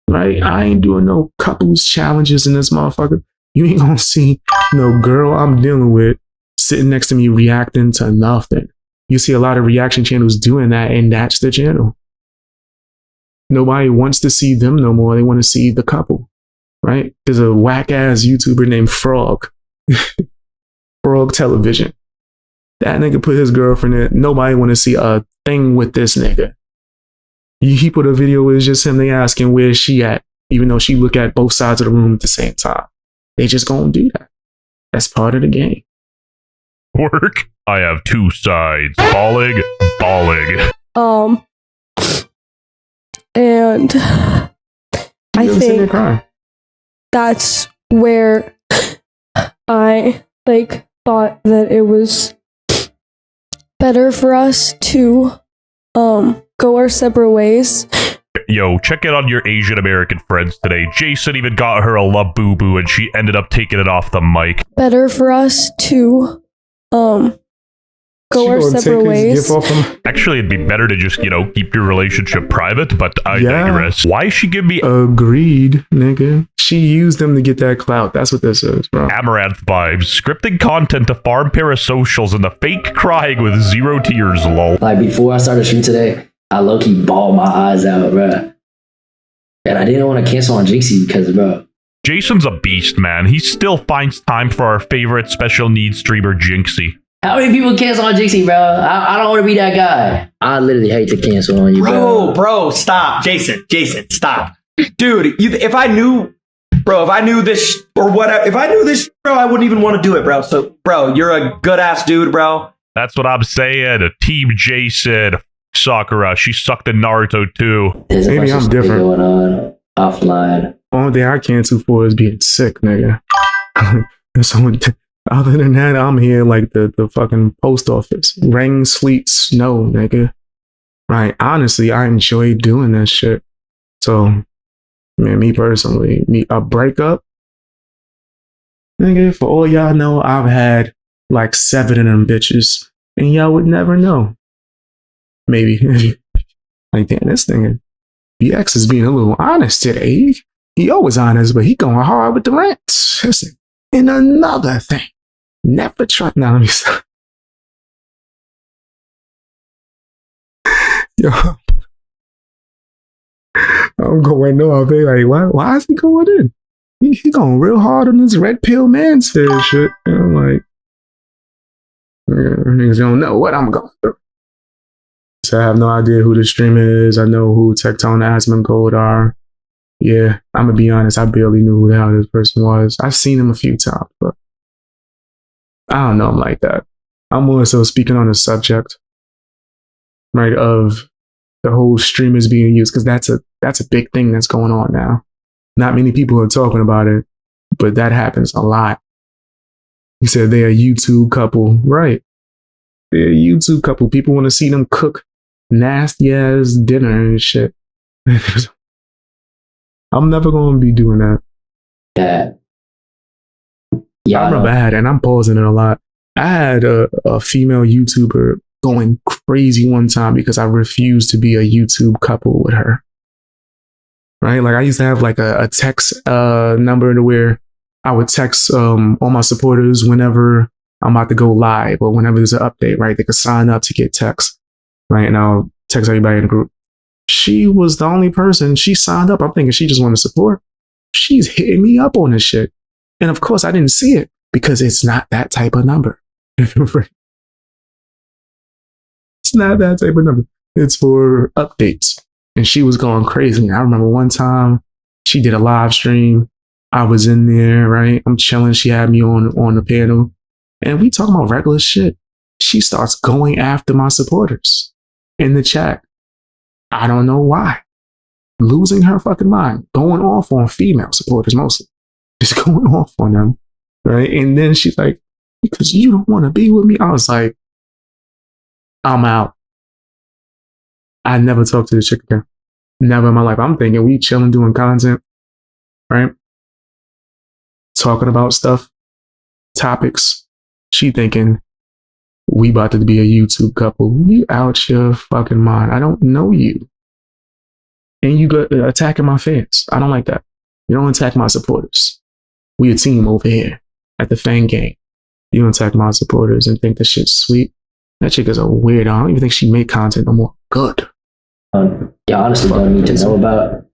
Speaker 1: right? I ain't doing no couples challenges in this motherfucker. You ain't gonna see no girl I'm dealing with sitting next to me reacting to nothing. You see a lot of reaction channels doing that, and that's the channel. Nobody wants to see them no more. They want to see the couple, right? There's a whack-ass YouTuber named Frog. Frog Television. That nigga put his girlfriend in. Nobody want to see a thing with this nigga. He put a video where it's just him. They asking where she at, even though she look at both sides of the room at the same time. They just gonna do that. That's part of the game.
Speaker 8: Work. I have two sides. Balling.
Speaker 10: And I think that's where I thought that it was better for us to go our separate ways.
Speaker 8: Yo, check it on your Asian American friends today. Jason even got her a love boo boo and she ended up taking it off the mic.
Speaker 10: Better for us to go
Speaker 1: She
Speaker 10: our
Speaker 1: gonna
Speaker 10: separate
Speaker 1: take his
Speaker 10: ways.
Speaker 1: gift off him.
Speaker 8: Actually, it'd be better to just, keep your relationship private, but I
Speaker 1: Yeah.
Speaker 8: digress. Why she give me
Speaker 1: Agreed, nigga. She used them to get that clout. That's what this is, bro.
Speaker 8: Amaranth vibes, scripting content to farm parasocials, and the fake crying with 0 tears, lol.
Speaker 11: Like before I started shooting today, I low-key bawled my eyes out, bro. And I didn't want to cancel on Jinxie because, bro.
Speaker 8: Jason's a beast, man. He still finds time for our favorite special needs streamer, Jinxie.
Speaker 11: How many people cancel on Jinxie, bro? I don't want to be that guy. I literally hate to cancel on you,
Speaker 12: Bro, stop. Jason, stop. Dude, if I knew this or whatever, if I knew this, bro, I wouldn't even want to do it, bro. So, bro, you're a good ass dude, bro.
Speaker 8: That's what I'm saying. Team Jason. Sakura. She sucked in Naruto too.
Speaker 1: Maybe I'm different.
Speaker 11: Going on offline.
Speaker 1: Only thing I cancel for is being sick, nigga. So, other than that, I'm here like the fucking post office. Rain, sleet, snow, nigga. Right? Honestly, I enjoy doing that shit. So, man, me personally, a breakup, nigga, for all y'all know, I've had like 7 of them bitches, and y'all would never know. Maybe. Like, damn, this nigga, BX is being a little honest today. He always honest, but he going hard with the rent. Listen, and another thing, never try. Now let me stop. Yo, I'm going off. They like, why is he going in? He going real hard on this red pill man said shit. And I'm like, niggas don't know what I'm going through. So I have no idea who the streamer is. I know who Tectone, Asmon Gold are. Yeah, I'm gonna be honest. I barely knew who the hell this person was. I've seen him a few times, but I don't know him like that. I'm more so speaking on the subject, right, of the whole streamers being used, because that's a big thing that's going on now. Not many people are talking about it, but that happens a lot. He said they're a YouTube couple, right? They're a YouTube couple. People want to see them cook nasty ass dinner and shit. I'm never going to be doing that.
Speaker 11: Yeah,
Speaker 1: I'm bad, and I'm pausing it a lot. I had a female YouTuber going crazy one time because I refused to be a YouTube couple with her. Right? Like, I used to have like a text number to where I would text all my supporters whenever I'm about to go live or whenever there's an update, right? They could sign up to get text, right? And I'll text everybody in the group. She was the only person. She signed up. I'm thinking she just wanted support. She's hitting me up on this shit. And of course, I didn't see it because it's not that type of number. It's not that type of number. It's for updates. And she was going crazy. I remember one time she did a live stream. I was in there, right? I'm chilling. She had me on the panel. And we talking about regular shit. She starts going after my supporters in the chat. I don't know why. Losing her fucking mind. Going off on female supporters mostly. Just going off on them. Right? And then she's like, because you don't want to be with me. I was like, I'm out. I never talked to this chick again. Never in my life. I'm thinking we chilling doing content. Right? Talking about stuff. Topics. She thinking we about to be a YouTube couple. You out your fucking mind. I don't know you. And you go attacking my fans. I don't like that. You don't attack my supporters. We a team over here at the fan game. You don't attack my supporters and think that shit's sweet. That chick is a weirdo. I don't even think she make content no more. Good.
Speaker 11: Yeah, honestly, don't need to know about.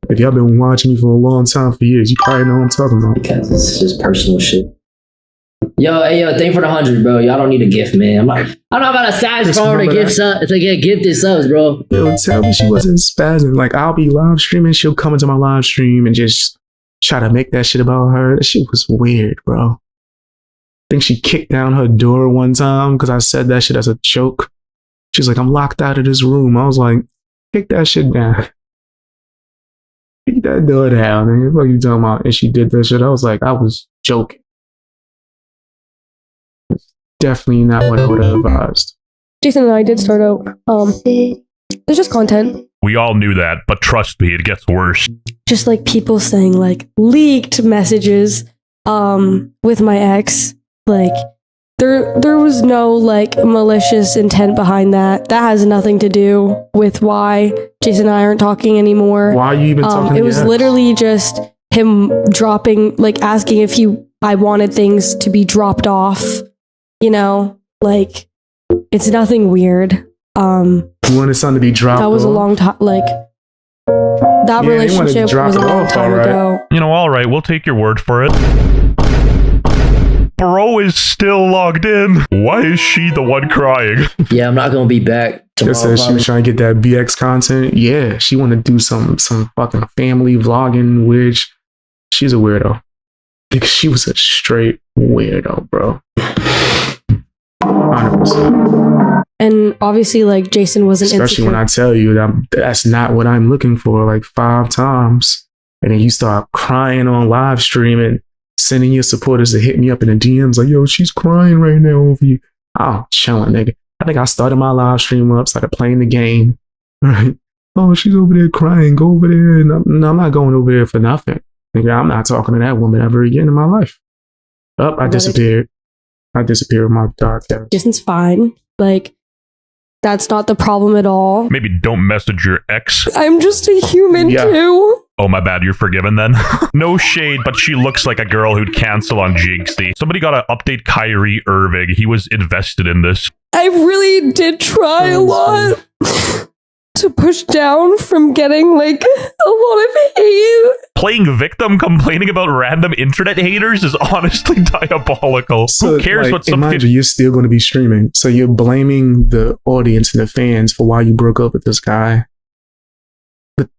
Speaker 1: If y'all been watching me for a long time, for years, you probably know what I'm talking about.
Speaker 11: Because it's just personal shit. Yo, thank you for the 100, bro. Y'all don't need a gift, man. I'm not about a size phone to gift to get gifted subs, bro.
Speaker 1: Yo, tell me she wasn't spazzing. Like, I'll be live streaming, she'll come into my live stream and just try to make that shit about her. That shit was weird, bro. I think she kicked down her door one time because I said that shit as a joke. She's like, I'm locked out of this room. I was like, kick that shit down. Kick that door down. And what are you talking about? And she did that shit. I was like, I was joking. Definitely not what I would have advised.
Speaker 10: Jason and I did start out. It's just content.
Speaker 8: We all knew that, but trust me, it gets worse.
Speaker 10: Just like people saying like leaked messages with my ex. Like there was no like malicious intent behind that. That has nothing to do with why Jason and I aren't talking anymore.
Speaker 1: Why are you even talking?
Speaker 10: It was literally just him dropping, like asking if I wanted things to be dropped off. You know, like it's nothing weird.
Speaker 1: You wanted something to be dropped.
Speaker 10: That was
Speaker 1: off?
Speaker 10: a long time. Like that relationship was a long time ago.
Speaker 8: You know, all right, we'll take your word for it. Bro is still logged in. Why is she the one crying?
Speaker 11: Yeah, I'm not gonna be back tomorrow.
Speaker 1: Just said she was trying to get that BX content. Yeah, she wanted to do some fucking family vlogging, which she's a weirdo. Because she was a straight weirdo, bro. 100%.
Speaker 10: And obviously, like Jason wasn't
Speaker 1: Especially when I tell you that that's not what I'm looking for, like 5 times, and then you start crying on live stream and sending your supporters to hit me up in the DMs like, yo, she's crying right now over you. Oh, chilling, nigga. I think I started my live stream up, started playing the game. Right? Oh, she's over there crying. Go over there. No, I'm not going over there for nothing. Nigga, I'm not talking to that woman ever again in my life. Oh, I disappeared. I disappeared with my dark hair.
Speaker 10: Jason's fine. Like, that's not the problem at all.
Speaker 8: Maybe don't message your ex.
Speaker 10: I'm just a human too.
Speaker 8: Oh, my bad. You're forgiven then. No shade, but she looks like a girl who'd cancel on Jinxie. Somebody got to update Kyrie Irving. He was invested in this.
Speaker 10: I really did try a lot to push down from getting like a lot of hate.
Speaker 8: Playing victim, complaining about random internet haters is honestly diabolical.
Speaker 1: So,
Speaker 8: who cares
Speaker 1: like,
Speaker 8: what some
Speaker 1: mind you, you're still going to be streaming. So you're blaming the audience and the fans for why you broke up with this guy. But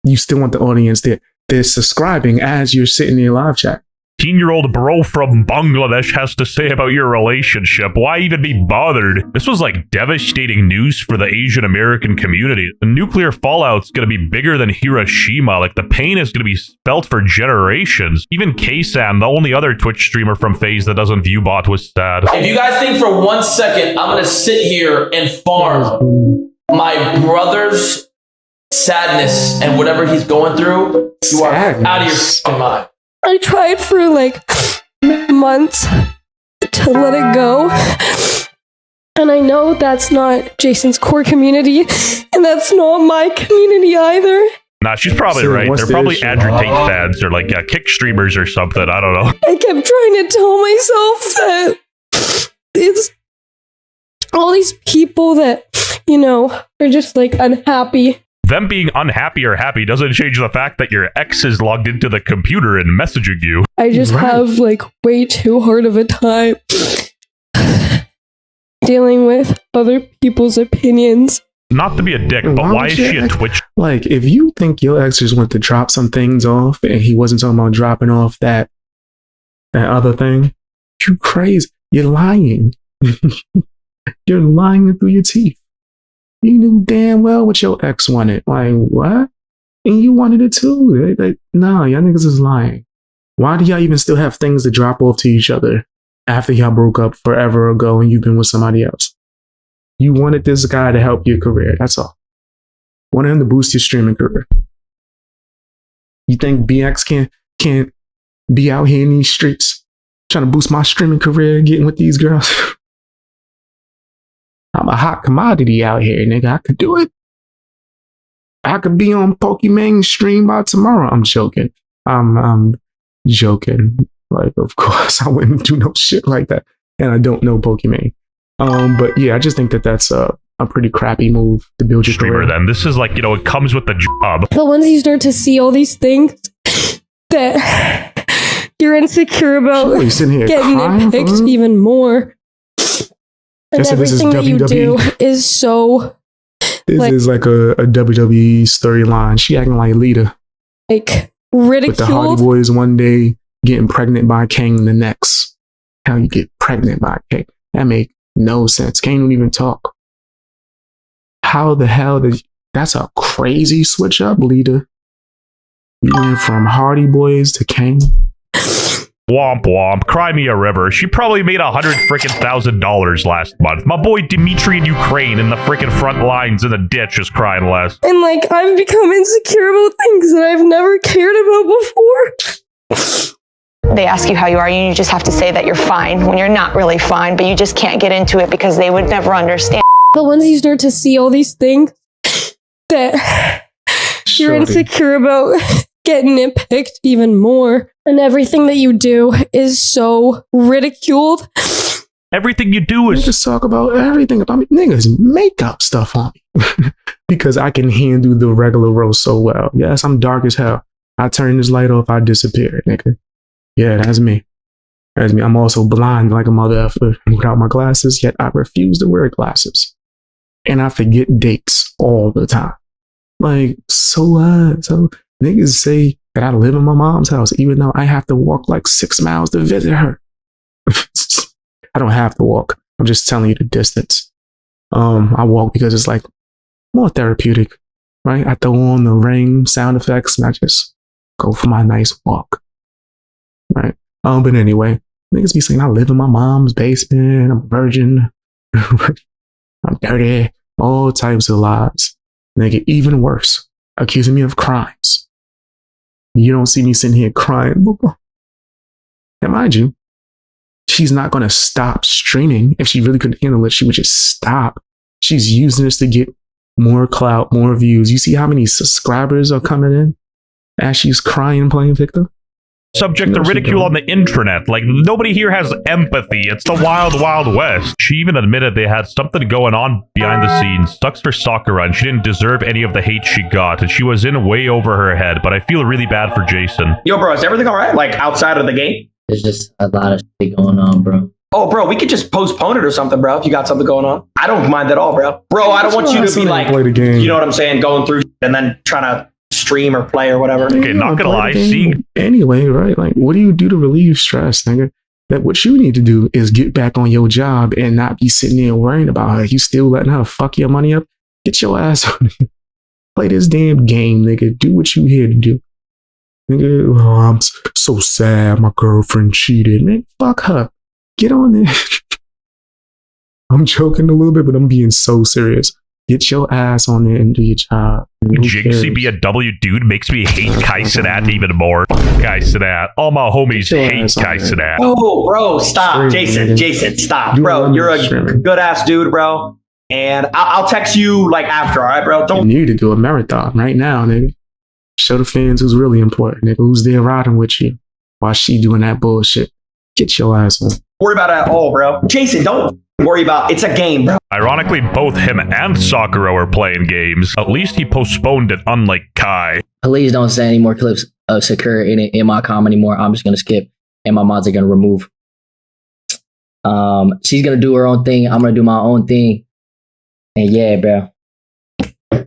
Speaker 1: you still want the audience there. They're subscribing as you're sitting in your live chat.
Speaker 8: 18-year-old bro from Bangladesh has to say about your relationship. Why even be bothered? This was like devastating news for the Asian American community. The nuclear fallout's gonna be bigger than Hiroshima. Like, the pain is gonna be felt for generations. Even K-San, the only other Twitch streamer from FaZe that doesn't view bot, was sad.
Speaker 13: If you guys think for 1 second I'm gonna sit here and farm my brother's sadness and whatever he's going through, you are out of your fucking mind.
Speaker 10: I tried for like months to let it go. And I know that's not Jason's core community, and that's not my community either.
Speaker 8: Nah, she's probably right. They're probably Andrew Tate fans or like kick streamers or something. I don't know.
Speaker 10: I kept trying to tell myself that it's all these people that, you know, are just like unhappy.
Speaker 8: Them being unhappy or happy doesn't change the fact that your ex is logged into the computer and messaging you.
Speaker 10: I just have like way too hard of a time dealing with other people's opinions.
Speaker 8: Not to be a dick, but why is she a Twitch?
Speaker 1: Like, if you think your ex just went to drop some things off and he wasn't talking about dropping off that other thing, you crazy. You're lying. You're lying through your teeth. You knew damn well what your ex wanted. Like, what? And you wanted it too. No, y'all niggas is lying. Why do y'all even still have things to drop off to each other after y'all broke up forever ago and you've been with somebody else? You wanted this guy to help your career. That's all. Wanted him to boost your streaming career. You think BX can't be out here in these streets trying to boost my streaming career, getting with these girls? I'm a hot commodity out here, nigga. I could do it. I could be on Pokemon stream by tomorrow. I'm joking. I'm joking. Like, of course, I wouldn't do no shit like that. And I don't know Pokemon. But yeah, I just think that that's a pretty crappy move to build your
Speaker 8: streamer.
Speaker 1: career.
Speaker 8: Then this is like, you know, it comes with the job.
Speaker 10: But once you start to see all these things that you're insecure about,
Speaker 1: Sure, you're sitting here
Speaker 10: getting
Speaker 1: crying for
Speaker 10: nitpicked
Speaker 1: her?
Speaker 10: even more. And
Speaker 1: Just so this is
Speaker 10: everything that you do
Speaker 1: WWE.
Speaker 10: is so
Speaker 1: This is like a WWE storyline. She acting like Lita.
Speaker 10: like
Speaker 1: With the Hardy
Speaker 10: ridiculed.
Speaker 1: Boys one day getting pregnant by Kane the next. How you get pregnant by Kane? That make no sense. Kane don't even talk. How the hell that's a crazy switch up, Lita. You went from Hardy Boys to Kane.
Speaker 8: Womp womp. Cry me a river. She probably made $100,000 last month. My boy Dimitri in Ukraine in the freaking front lines in the ditch is crying less.
Speaker 10: And like I've become insecure about things that I've never cared about before.
Speaker 14: they ask you how you are, and you just have to say that you're fine when you're not really fine, but you just can't get into it because they would never understand.
Speaker 10: But once you start to see all these things that you're insecure about, getting nitpicked even more, and everything that you do is so ridiculed.
Speaker 8: Everything you do is
Speaker 1: just talk about everything about me. Niggas make up stuff on me because I can handle the regular roast so well. Yes, I'm dark as hell. I turn this light off, I disappear, nigga. Yeah, that's me. That's me. I'm also blind like a mother effer without my glasses, yet I refuse to wear glasses. And I forget dates all the time. Like, so what? So niggas say that I live in my mom's house, even though I have to walk like 6 miles to visit her. I don't have to walk. I'm just telling you the distance. I walk because it's like more therapeutic, right? I throw on the rain sound effects and I just go for my nice walk, right? But anyway, niggas be saying I live in my mom's basement. I'm a virgin. I'm dirty. All types of lies. Nigga, even worse, accusing me of crimes. You don't see me sitting here crying. And mind you, she's not going to stop streaming. If she really couldn't handle it, she would just stop. She's using this to get more clout, more views. You see how many subscribers are coming in as she's crying, playing victim?
Speaker 8: Subject to ridicule on the intranet. Like, nobody here has empathy. It's the wild, wild west. She even admitted they had something going on behind the scenes. Sucks for Sakura, and she didn't deserve any of the hate she got, and she was in way over her head, but I feel really bad for Jason.
Speaker 12: Yo, bro, is everything all right? Like, outside of the game?
Speaker 11: There's just a lot of shit going on, bro.
Speaker 12: Oh, bro, we could just postpone it or something, bro, if you got something going on. I don't mind at all, bro. Bro, I don't want you to be like, you know what I'm saying, going through and then trying to stream or play or whatever.
Speaker 8: Okay, not gonna lie.
Speaker 1: Anyway, right? Like, what do you do to relieve stress, nigga? That what you need to do is get back on your job and not be sitting there worrying about her. You still letting her fuck your money up? Get your ass on it. Play this damn game, nigga. Do what you here to do. Nigga, oh, I'm so sad my girlfriend cheated. Man, fuck her. Get on there. I'm joking a little bit, but I'm being so serious. Get your ass on there and do your job.
Speaker 8: JCBW dude makes me hate Kaisenat even more. Kaisenat. All my homies hate Kaisenat.
Speaker 12: Oh, bro, stop. Jason, stop. Bro, you're a good ass dude, bro. And I'll text you like after, all right, bro?
Speaker 1: You need to do a marathon right now, nigga. Show the fans who's really important, nigga. Who's there riding with you while she doing that bullshit. Get your ass on.
Speaker 12: Worry about it at all, bro. Jason, don't worry about it. It's a game, bro.
Speaker 8: Ironically, both him and Sakura are playing games. At least he postponed it, unlike Kai.
Speaker 11: Please don't send any more clips of Sakura in my com anymore. I'm just gonna skip, and my mods are gonna remove. She's gonna do her own thing. I'm gonna do my own thing. And yeah, bro,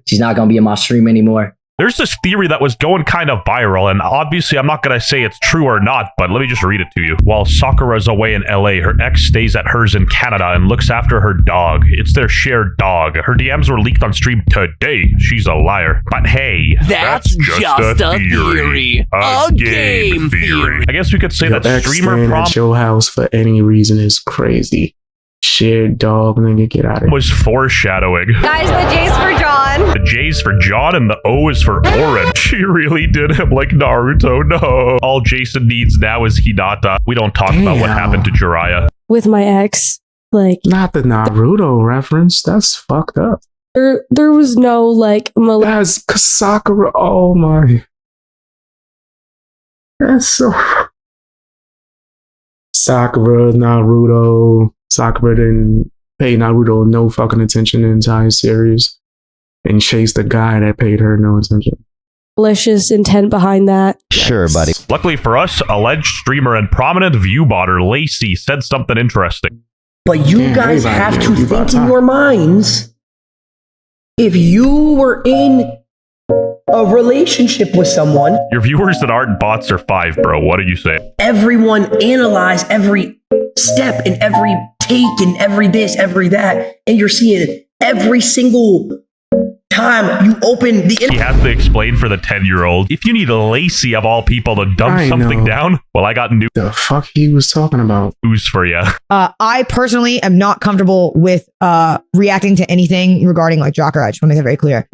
Speaker 11: she's not gonna be in my stream anymore.
Speaker 8: There's this theory that was going kind of viral, and obviously I'm not going to say it's true or not, but let me just read it to you. While Sakura's away in LA, her ex stays at hers in Canada and looks after her dog. It's their shared dog. Her DMs were leaked on stream today. She's a liar. But hey, that's just a theory. A game theory. I guess we could say that streamer
Speaker 1: at your house for any reason is crazy. Shared dog, nigga, get out of here.
Speaker 8: Was foreshadowing.
Speaker 15: Guys, the J's for John.
Speaker 8: The J's for John and the O is for Orange. She really did him like Naruto. No. All Jason needs now is Hinata. We don't talk about what happened to Jiraiya.
Speaker 10: With my ex, like,
Speaker 1: not the Naruto reference. That's fucked up.
Speaker 10: There was no like
Speaker 1: that's Sakura. Oh my. That's so. Sakura, Naruto. Sakura didn't pay Naruto no fucking attention in the entire series and chased the guy that paid her no attention.
Speaker 10: Malicious intent behind that.
Speaker 6: Sure, buddy.
Speaker 8: Luckily for us, alleged streamer and prominent viewbotter Lacey said something interesting.
Speaker 16: But you guys have to think in your minds, if you were in a relationship with someone.
Speaker 8: Your viewers that aren't bots are 5, bro. What do you say?
Speaker 16: Everyone analyze every step and every take and every this, every that, and you're seeing it every single time you open the
Speaker 8: He has to explain for the 10-year-old. If you need Lacey of all people to dump something down, well, I got new.
Speaker 1: The fuck he was talking about?
Speaker 8: News for you.
Speaker 15: I personally am not comfortable with reacting to anything regarding like Jocker. I just want to make that very clear.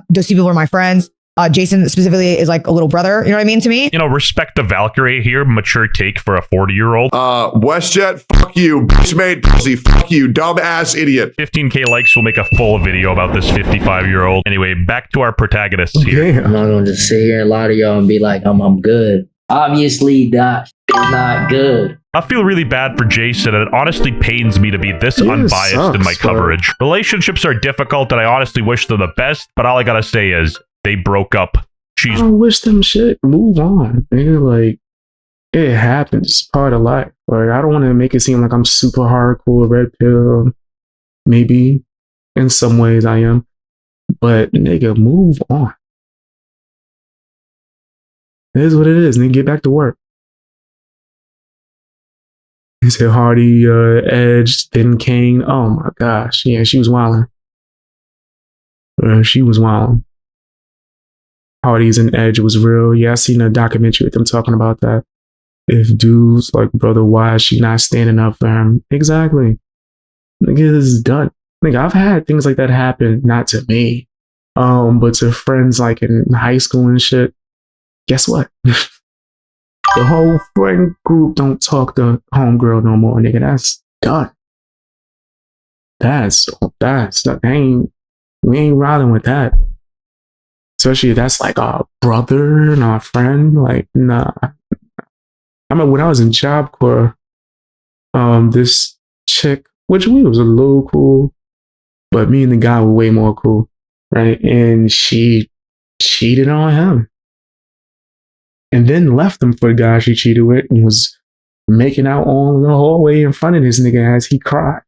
Speaker 15: Those people are my friends. Jason specifically is like a little brother. You know what I mean to me?
Speaker 8: You know, respect the Valkyrie here. Mature take for a 40-year-old.
Speaker 4: WestJet, fuck you. Bitch made pussy, fuck you. Dumbass idiot.
Speaker 8: 15K likes will make a full video about this 55-year-old. Anyway, back to our protagonists here.
Speaker 11: I'm not gonna just sit here and lie to y'all and be like, I'm good. Obviously, that is not good.
Speaker 8: I feel really bad for Jason, and it honestly pains me to be this unbiased in my coverage. Relationships are difficult, and I honestly wish them the best, but all I gotta say is, they broke up.
Speaker 1: I don't wish them shit. Move on. Nigga, like, it happens. It's part of life. Like, I don't want to make it seem like I'm super hardcore red pill. Maybe in some ways I am. But nigga, move on. It is what it is. Nigga, get back to work. He said Hardy, Edge, then Kane. Oh my gosh. Yeah, she was wilding. She was wilding. Hardy's and Edge was real. Yeah, I seen a documentary with them talking about that. If dudes like, brother, why is she not standing up for him? Exactly. Nigga, this is done. Nigga, I've had things like that happen, not to me, but to friends like in high school and shit. Guess what? The whole friend group don't talk to homegirl no more, nigga. That's done. We ain't riding with that. Especially if that's like our brother and our friend. Like, nah. I mean, when I was in Job Corps, this chick, which we was a little cool, but me and the guy were way more cool, right? And she cheated on him. And then left him for the guy she cheated with and was making out all in the hallway in front of this nigga as he cried.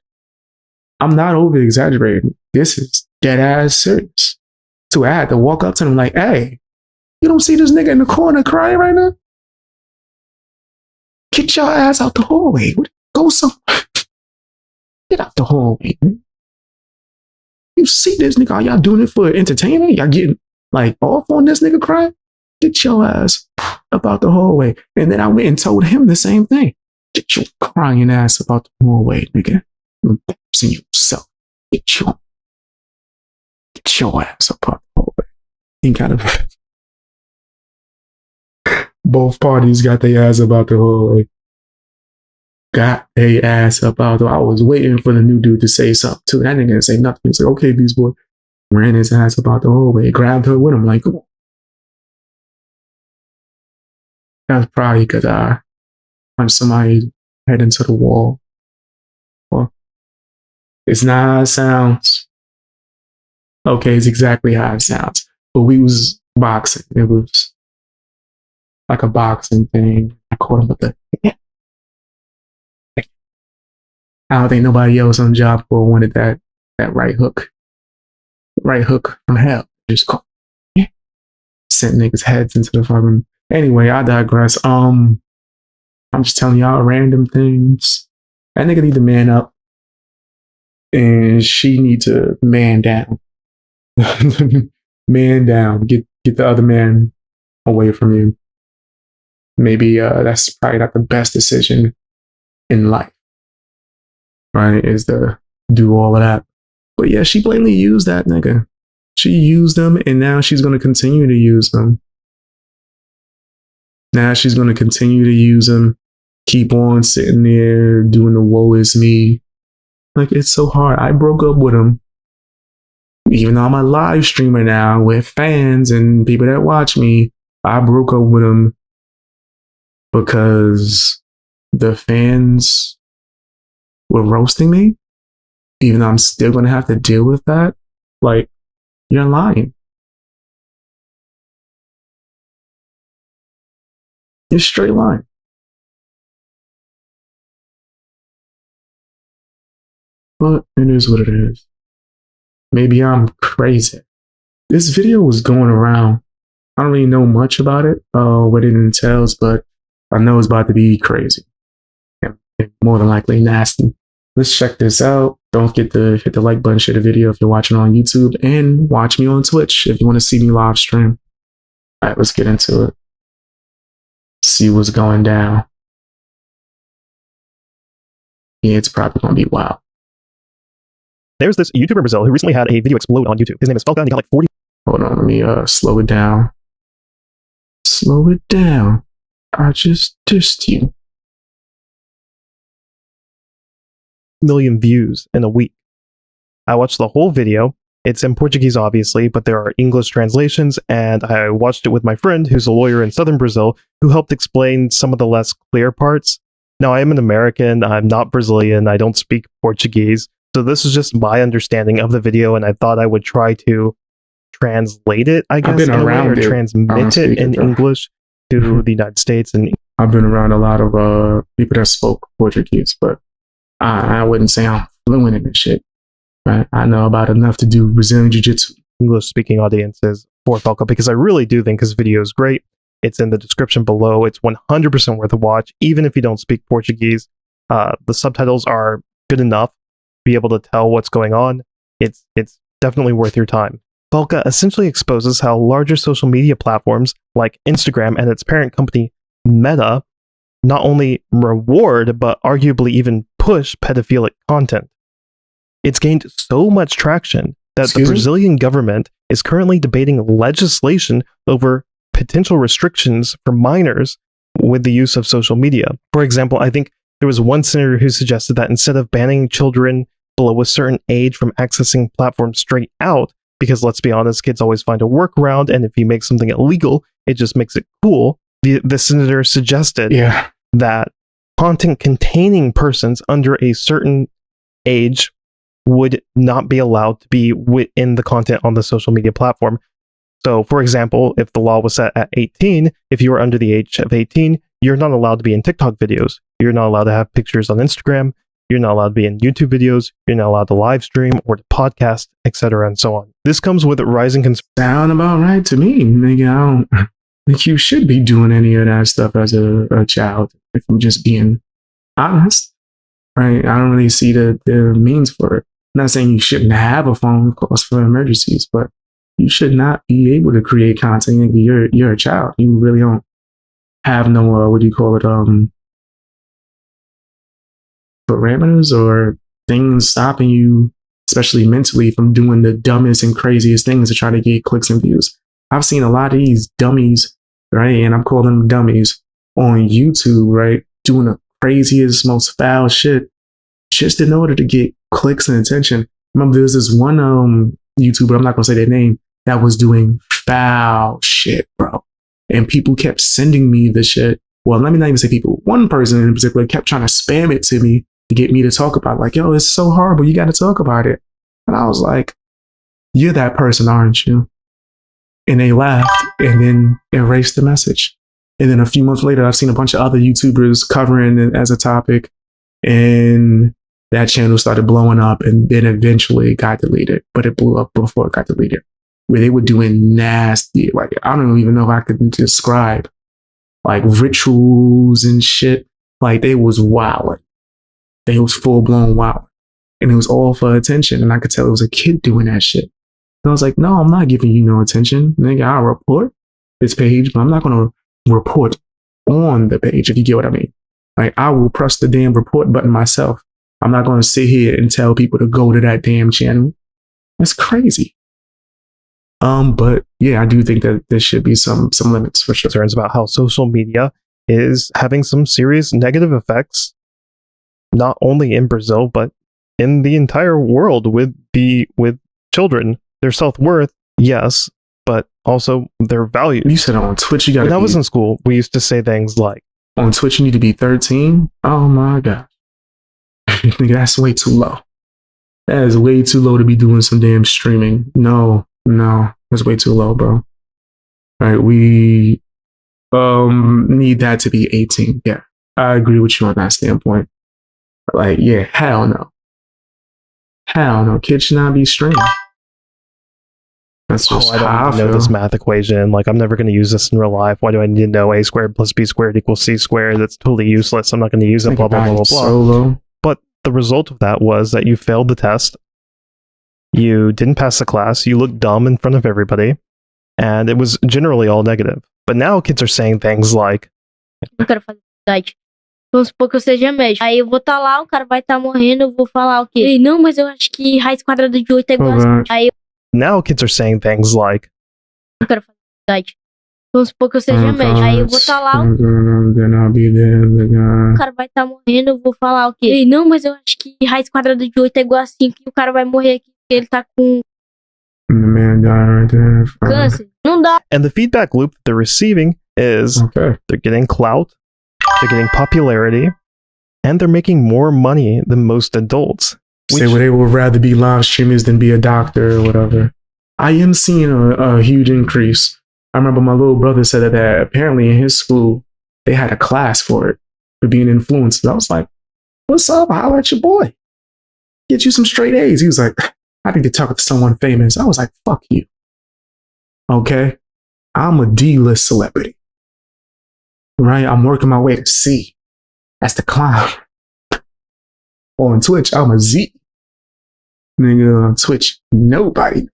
Speaker 1: I'm not over exaggerating. This is dead ass serious. So I had to walk up to him like, hey, you don't see this nigga in the corner crying right now? Get your ass out the hallway. Go somewhere. Get out the hallway, man. You see this nigga? Are y'all doing it for entertainment? Y'all getting like off on this nigga crying? Get your ass about the hallway. And then I went and told him the same thing. Get your crying ass about the hallway, nigga. You're embarrassing yourself. Get your ass about the hallway. He kind of both parties got their ass about the hallway. Got their ass about the. I was waiting for the new dude to say something too. That nigga didn't say nothing. He's like, okay, Beast Boy. Ran his ass about the hallway. Grabbed her with him like, come on. That's probably because I punched somebody head into the wall. Well, it's not how it sounds. Okay, it's exactly how it sounds. But we was boxing. It was like a boxing thing. I caught him with the. I don't think nobody else on Job Corps wanted that right hook. Right hook from hell. Just caught. Yeah. Sent niggas' heads into the fucking. Anyway, I digress. I'm just telling y'all random things. That nigga need to man up. And she need to man down. Man down. Get the other man away from you. Maybe that's probably not the best decision in life. Right? Is to do all of that. But yeah, she blatantly used that nigga. She used them and now she's gonna continue to use them. Now she's going to continue to use him, keep on sitting there doing the woe is me. Like, it's so hard. I broke up with him. Even though I'm a live streamer now with fans and people that watch me, I broke up with him because the fans were roasting me. Even though I'm still going to have to deal with that. Like, you're lying. It's straight line. But it is what it is. Maybe I'm crazy. This video was going around. I don't really know much about it, what it entails, but I know it's about to be crazy. And more than likely nasty. Let's check this out. Don't forget to hit the like button, share the video if you're watching on YouTube, and watch me on Twitch if you want to see me live stream. All right, let's get into it. See what's going down. Yeah, it's probably going to be wild.
Speaker 7: There's this YouTuber in Brazil who recently had a video explode on YouTube. His name is Falca, and he got like 40
Speaker 1: Hold on, let me slow it down. Slow it down. I just dissed you.
Speaker 17: Million views in a week. I watched the whole video. It's in Portuguese, obviously, but there are English translations, and I watched it with my friend, who's a lawyer in southern Brazil, who helped explain some of the less clear parts. Now, I am an American, I'm not Brazilian, I don't speak Portuguese, so this is just my understanding of the video, and I thought I would try to translate it, I guess, in a way, or transmit it in English to the United States. And
Speaker 1: I've been around a lot of people that spoke Portuguese, but I wouldn't say I'm fluent in this shit. Right? I know about enough to do Brazilian Jiu-Jitsu.
Speaker 17: English-speaking audiences for Falco, because I really do think his video is great. It's in the description below. It's 100% worth a watch, even if you don't speak Portuguese. The subtitles are good enough to be able to tell what's going on. It's definitely worth your time. Falco essentially exposes how larger social media platforms like Instagram and its parent company Meta not only reward, but arguably even push pedophilic content. It's gained so much traction that the Brazilian government is currently debating legislation over potential restrictions for minors with the use of social media. For example, I think there was one senator who suggested that instead of banning children below a certain age from accessing platforms straight out, because let's be honest, kids always find a workaround, and if you make something illegal, it just makes it cool. The senator suggested that content containing persons under a certain age would not be allowed to be within the content on the social media platform. So, for example, if the law was set at 18, if you are under the age of 18, you're not allowed to be in TikTok videos. You're not allowed to have pictures on Instagram. You're not allowed to be in YouTube videos. You're not allowed to live stream or to podcast, etc., and so on. This comes with rising concern.
Speaker 1: Sound about right to me. Nigga, I don't think you should be doing any of that stuff as a child, if I'm just being honest. Right? I don't really see the means for it. I'm not saying you shouldn't have a phone, of course, for emergencies, but you should not be able to create content. You're a child. You really don't have no what do you call it? Parameters or things stopping you, especially mentally, from doing the dumbest and craziest things to try to get clicks and views. I've seen a lot of these dummies, right? And I'm calling them dummies on YouTube, right? Doing the craziest, most foul shit just in order to get clicks and attention. Remember, there was this one YouTuber, I'm not gonna say their name, that was doing foul shit, bro. And people kept sending me the shit. Well, let me not even say people. One person in particular kept trying to spam it to me to get me to talk about it. Like, yo, it's so horrible. You got to talk about it. And I was like, you're that person, aren't you? And they laughed and then erased the message. And then a few months later, I've seen a bunch of other YouTubers covering it as a topic. And that channel started blowing up, and then eventually it got deleted. But it blew up before it got deleted. Where they were doing nasty, like, I don't even know if I could describe, like, rituals and shit. Like, they was wild. They was full blown wild. And it was all for attention. And I could tell it was a kid doing that shit. And I was like, no, I'm not giving you no attention. Nigga, I'll report this page, but I'm not going to report on the page, if you get what I mean. Like, I will press the damn report button myself. I'm not going to sit here and tell people to go to that damn channel. That's crazy. But yeah, I do think that there should be some limits for sure.
Speaker 17: Concerns about how social media is having some serious negative effects, not only in Brazil, but in the entire world with children. Their self-worth, yes, but also their value.
Speaker 1: You said on Twitch, you got to.
Speaker 17: When I was in school, we used to say things like,
Speaker 1: on Twitch, you need to be 13. Oh my God. That's way too low. That is way too low to be doing some damn streaming. No, that's way too low, bro. All right, we need that to be 18. Yeah, I agree with you on that standpoint. Like, yeah, hell no. Kids should not be streaming. That's just
Speaker 17: I don't know this math equation. Like, I'm never going to use this in real life. Why do I need to know a squared plus b squared equals c squared? That's totally useless. I'm not going to use it, blah, blah, blah, blah, blah.
Speaker 1: Solo.
Speaker 17: But the result of that was that you failed the test. You didn't pass the class. You looked dumb in front of everybody. And it was generally all negative. But now kids are saying things like,
Speaker 18: eu quero fazer faculdade. Vamos supor que eu seja médico. Aí eu vou estar lá, o cara vai estar morrendo, eu vou falar o quê? Ei, não, mas eu acho que raiz quadrada de 8 é igual a... Aí
Speaker 17: now kids are saying things like,
Speaker 18: Não quero fazer amizade. Vamos supor que eu seja médico. Aí eu vou estar lá, o cara vai estar morrendo, eu vou falar o quê? Ei, não, mas eu acho que raiz quadrada de 8 é igual a 5 e o cara vai morrer aqui porque ele tá com câncer. Não dá.
Speaker 17: And the feedback loop that they're receiving is they're getting clout, they're getting popularity, and they're making more money than most adults.
Speaker 1: Say well, they would rather be live streamers than be a doctor or whatever. I am seeing a huge increase. I remember my little brother said that apparently in his school, they had a class for it, for being influencers. I was like, what's up? Holla at your boy. Get you some straight A's. He was like, I need to talk to someone famous. I was like, fuck you. Okay? I'm a D-list celebrity. Right? I'm working my way to C. That's the clown. On Twitch, I'm a Z. Nigga, on Twitch, nobody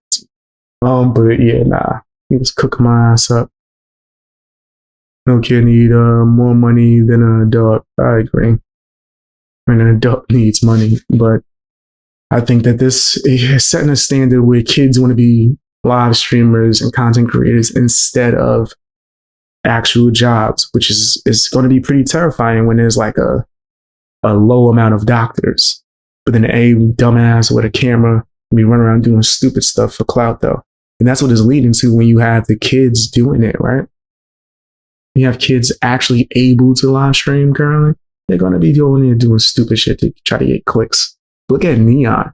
Speaker 1: knows me. But yeah, nah. He was cooking my ass up. No kid need more money than an adult. I agree. And an adult needs money. But I think that this is setting a standard where kids want to be live streamers and content creators instead of actual jobs, which is going to be pretty terrifying when there's like a low amount of doctors. But then a dumbass with a camera be running around doing stupid stuff for clout though. And that's what it's leading to when you have the kids doing it, right? You have kids actually able to live stream currently. They're going to be doing stupid shit to try to get clicks. Look at Neon.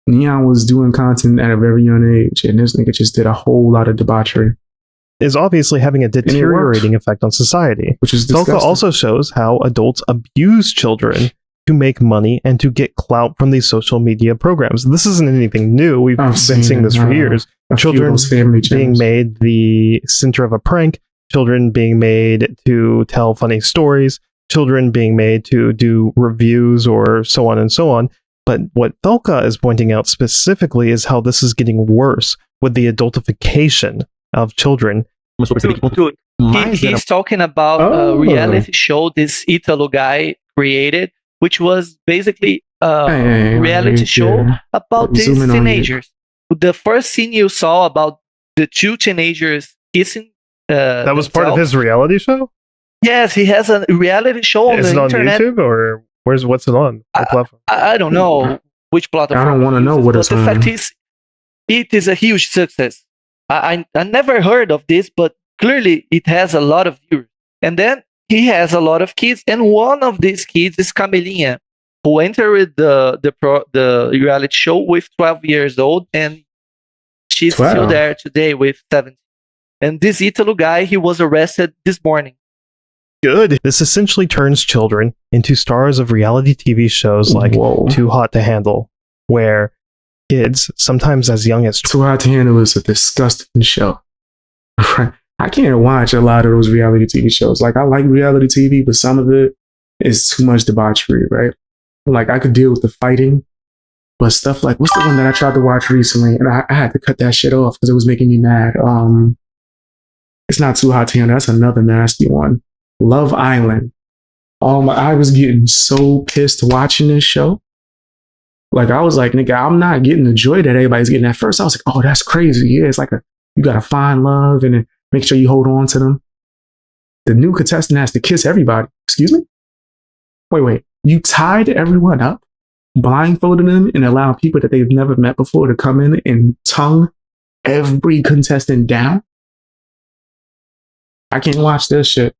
Speaker 1: Neon was doing content at a very young age, and this nigga just did a whole lot of debauchery.
Speaker 17: Is obviously having a deteriorating effect on society.
Speaker 1: Which is disgusting.
Speaker 17: Velka also shows how adults abuse children to make money and to get clout from these social media programs. This isn't anything new. We've been seeing this for years. Children being made the center of a prank, children being made to tell funny stories, children being made to do reviews or so on and so on. But what Velka is pointing out specifically is how this is getting worse with the adultification of children.
Speaker 19: Dude, he's talking about a reality show this Italo guy created, which was basically a reality show about these teenagers. The first scene you saw about the two teenagers kissing.
Speaker 17: That was part of his reality show?
Speaker 19: Yes, he has a reality show on the internet.
Speaker 17: Is it on YouTube or what's it on? What platform?
Speaker 19: I don't know which platform.
Speaker 1: I don't want to know what it's on.
Speaker 19: The fact is, it is a huge success. I never heard of this, but clearly it has a lot of viewers. And then he has a lot of kids, and one of these kids is Camelinha, who entered the reality show with 12 years old, and she's still there today with 17. And this Italo guy, he was arrested this morning.
Speaker 17: Good. This essentially turns children into stars of reality TV shows like Too Hot to Handle, where kids, sometimes as young as
Speaker 1: Too Hot to Handle is a disgusting show. I can't watch a lot of those reality TV shows. Like, I like reality TV, but some of it is too much debauchery, right? Like, I could deal with the fighting, but stuff like, what's the one that I tried to watch recently? And I had to cut that shit off because it was making me mad. It's not Too Hot to Handle. That's another nasty one. Love Island. I was getting so pissed watching this show. Like, I was like, nigga, I'm not getting the joy that everybody's getting. At first, I was like, oh, that's crazy. Yeah, it's like you gotta find love and then make sure you hold on to them. The new contestant has to kiss everybody. Excuse me? Wait. You tied everyone up, blindfolded them, and allowed people that they've never met before to come in and tongue every contestant down? I can't watch this shit.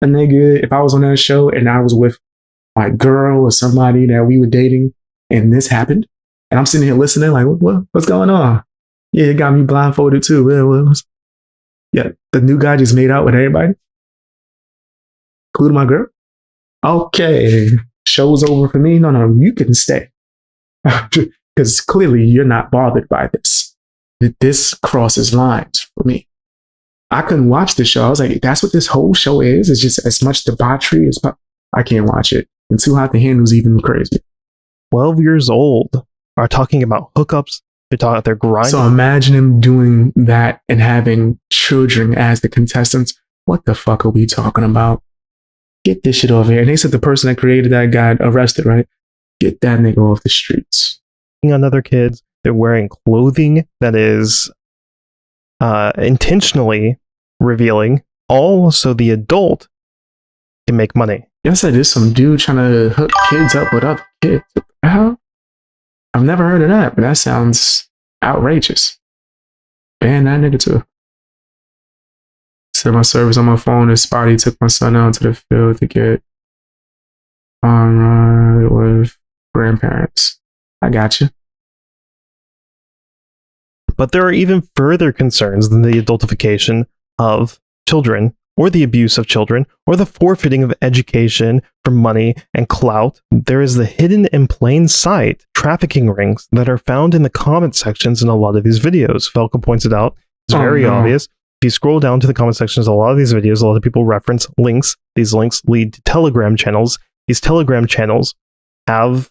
Speaker 1: Nigga, if I was on that show and I was with my girl or somebody that we were dating and this happened, and I'm sitting here listening like, what's going on? Yeah, it got me blindfolded too. Yeah, the new guy just made out with everybody, including my girl. Okay, show's over for me. No, you can stay. Because clearly you're not bothered by this. This crosses lines for me. I couldn't watch the show. I was like, that's what this whole show is? It's just as much debauchery as I can't watch it. And Too Hot to Handle's even crazy.
Speaker 17: 12 years old are talking about hookups. They're grinding.
Speaker 1: So imagine him doing that and having children as the contestants. What the fuck are we talking about? Get this shit off here. And they said the person that created that got arrested, right? Get that nigga off the streets.
Speaker 17: On other kids, they're wearing clothing that is intentionally revealing, all so the adult can make money.
Speaker 1: Yes, I did. Some dude trying to hook kids up with other kids. What the hell? I've never heard of that, but that sounds outrageous. Ban that nigga too. Said my service on my phone is spotty. Took my son out to the field to get on ride with grandparents. I got you.
Speaker 17: But there are even further concerns than the adultification of children, or the abuse of children, or the forfeiting of education for money and clout. There is the hidden in plain sight trafficking rings that are found in the comment sections in a lot of these videos. Falco points it out. It's very obvious. If you scroll down to the comment sections of a lot of these videos, a lot of people reference links. These links lead to Telegram channels. These Telegram channels have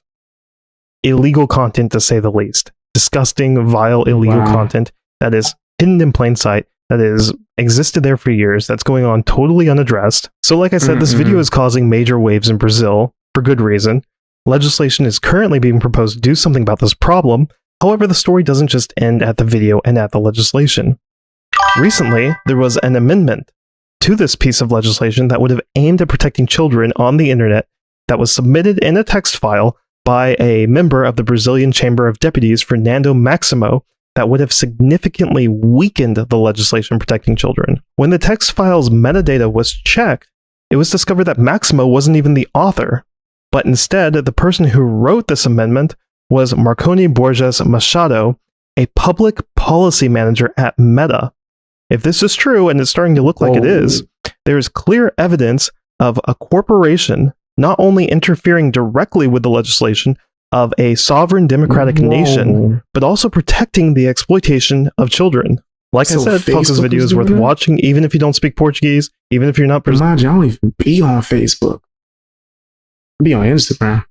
Speaker 17: illegal content, to say the least. Disgusting, vile, illegal content that is hidden in plain sight, that is existed there for years, that's going on totally unaddressed. So like I said, this video is causing major waves in Brazil, for good reason. Legislation is currently being proposed to do something about this problem. However, the story doesn't just end at the video and at the legislation. Recently, there was an amendment to this piece of legislation that would have aimed at protecting children on the internet that was submitted in a text file by a member of the Brazilian Chamber of Deputies, Fernando Maximo, that would have significantly weakened the legislation protecting children. When the text file's metadata was checked, it was discovered that Maximo wasn't even the author, but instead, the person who wrote this amendment was Marconi Borges Machado, a public policy manager at Meta. If this is true, and it's starting to look like it is, there is clear evidence of a corporation not only interfering directly with the legislation of a sovereign democratic nation, but also protecting the exploitation of children. Like I said, Falco's video is worth watching, even if you don't speak Portuguese, even if you're not
Speaker 1: Brazilian. I don't even be on Facebook. I be on Instagram.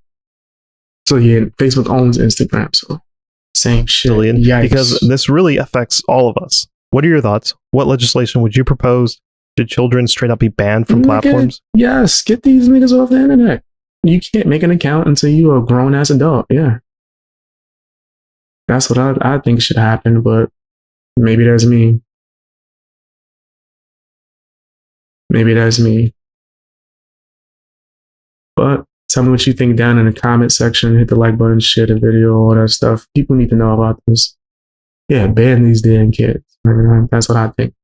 Speaker 1: So yeah, Facebook owns Instagram, so same shit.
Speaker 17: Because this really affects all of us. What are your thoughts? What legislation would you propose? Should children straight up be banned from platforms?
Speaker 1: Yes, get these niggas off the internet. You can't make an account until you are a grown-ass adult. Yeah. That's what I think should happen, but maybe that's me. Maybe that's me. But tell me what you think down in the comment section. Hit the like button, share the video, all that stuff. People need to know about this. Yeah, ban these damn kids. That's what I think.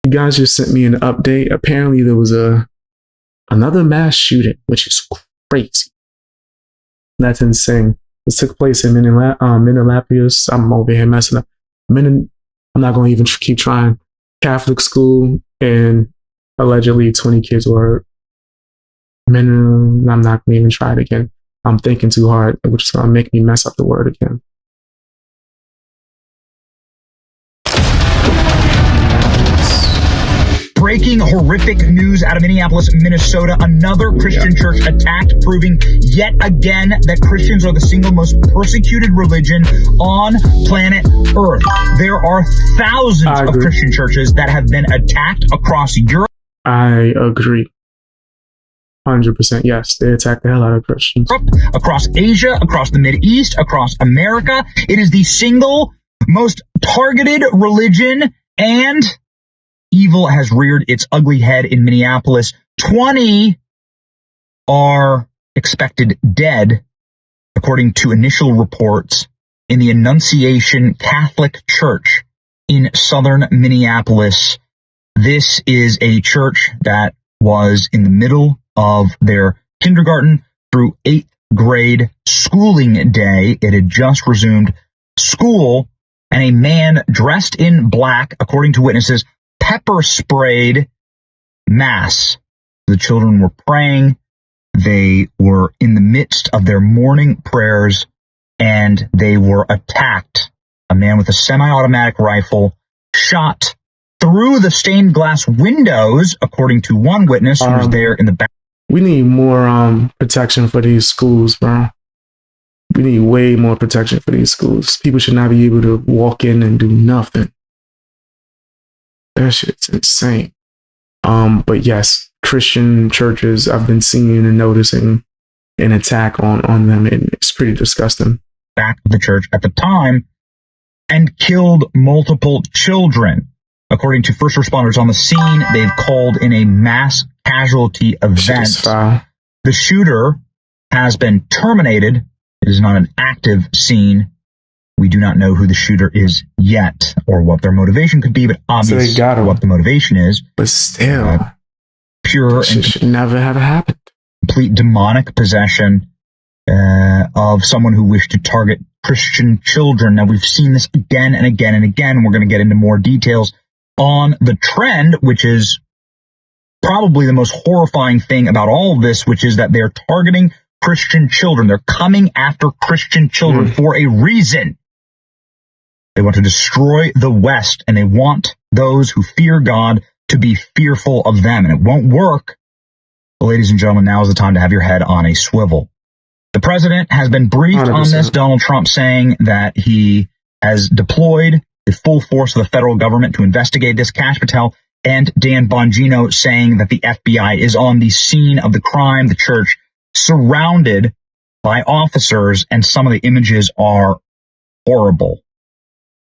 Speaker 1: You guys just sent me an update. Apparently there was another mass shooting, which is crazy. That's insane. This took place in Minneapolis. I'm over here messing up. I'm not going to even keep trying. Catholic school, and allegedly 20 kids were. I'm not going to even try it again. I'm thinking too hard, which is going to make me mess up the word again.
Speaker 20: Breaking horrific news out of Minneapolis, Minnesota. Another Christian church attacked, proving yet again that Christians are the single most persecuted religion on planet Earth. There are thousands of Christian churches that have been attacked across Europe.
Speaker 1: I agree. 100%. Yes, they attack the hell out of Christians.
Speaker 20: Across Asia, across the Mideast, across America. It is the single most targeted religion, and evil has reared its ugly head in Minneapolis. 20 are expected dead, according to initial reports, in the Annunciation Catholic Church in southern Minneapolis. This is a church that was in the middle of their kindergarten through 8th grade schooling day. It had just resumed school, and a man dressed in black, according to witnesses, pepper sprayed mass. The children were praying. They were in the midst of their morning prayers, and they were attacked. A man with a semi-automatic rifle shot through the stained glass windows, according to one witness who was there in the back.
Speaker 1: We need more protection for these schools, bro. We need way more protection for these schools. People should not be able to walk in and do nothing. That shit's insane. But yes, Christian churches, I've been seeing and noticing an attack on them, and it's pretty disgusting.
Speaker 20: Back of the church at the time, and killed multiple children. According to first responders on the scene, they've called in a mass casualty event. The shooter has been terminated. It is not an active scene. We do not know who the shooter is yet or what their motivation could be, but obviously what the motivation is.
Speaker 1: But still,
Speaker 20: pure and
Speaker 1: should never have happened.
Speaker 20: Complete demonic possession of someone who wished to target Christian children. Now, we've seen this again and again and again, and we're going to get into more details on the trend, which is probably the most horrifying thing about all of this, which is that they're targeting Christian children. They're coming after Christian children for a reason. They want to destroy the West, and they want those who fear God to be fearful of them, and it won't work. But ladies and gentlemen, now is the time to have your head on a swivel. The president has been briefed 100%. On this, Donald Trump saying that he has deployed the full force of the federal government to investigate this. Kash Patel and Dan Bongino saying that the FBI is on the scene of the crime, the church surrounded by officers, and some of the images are horrible.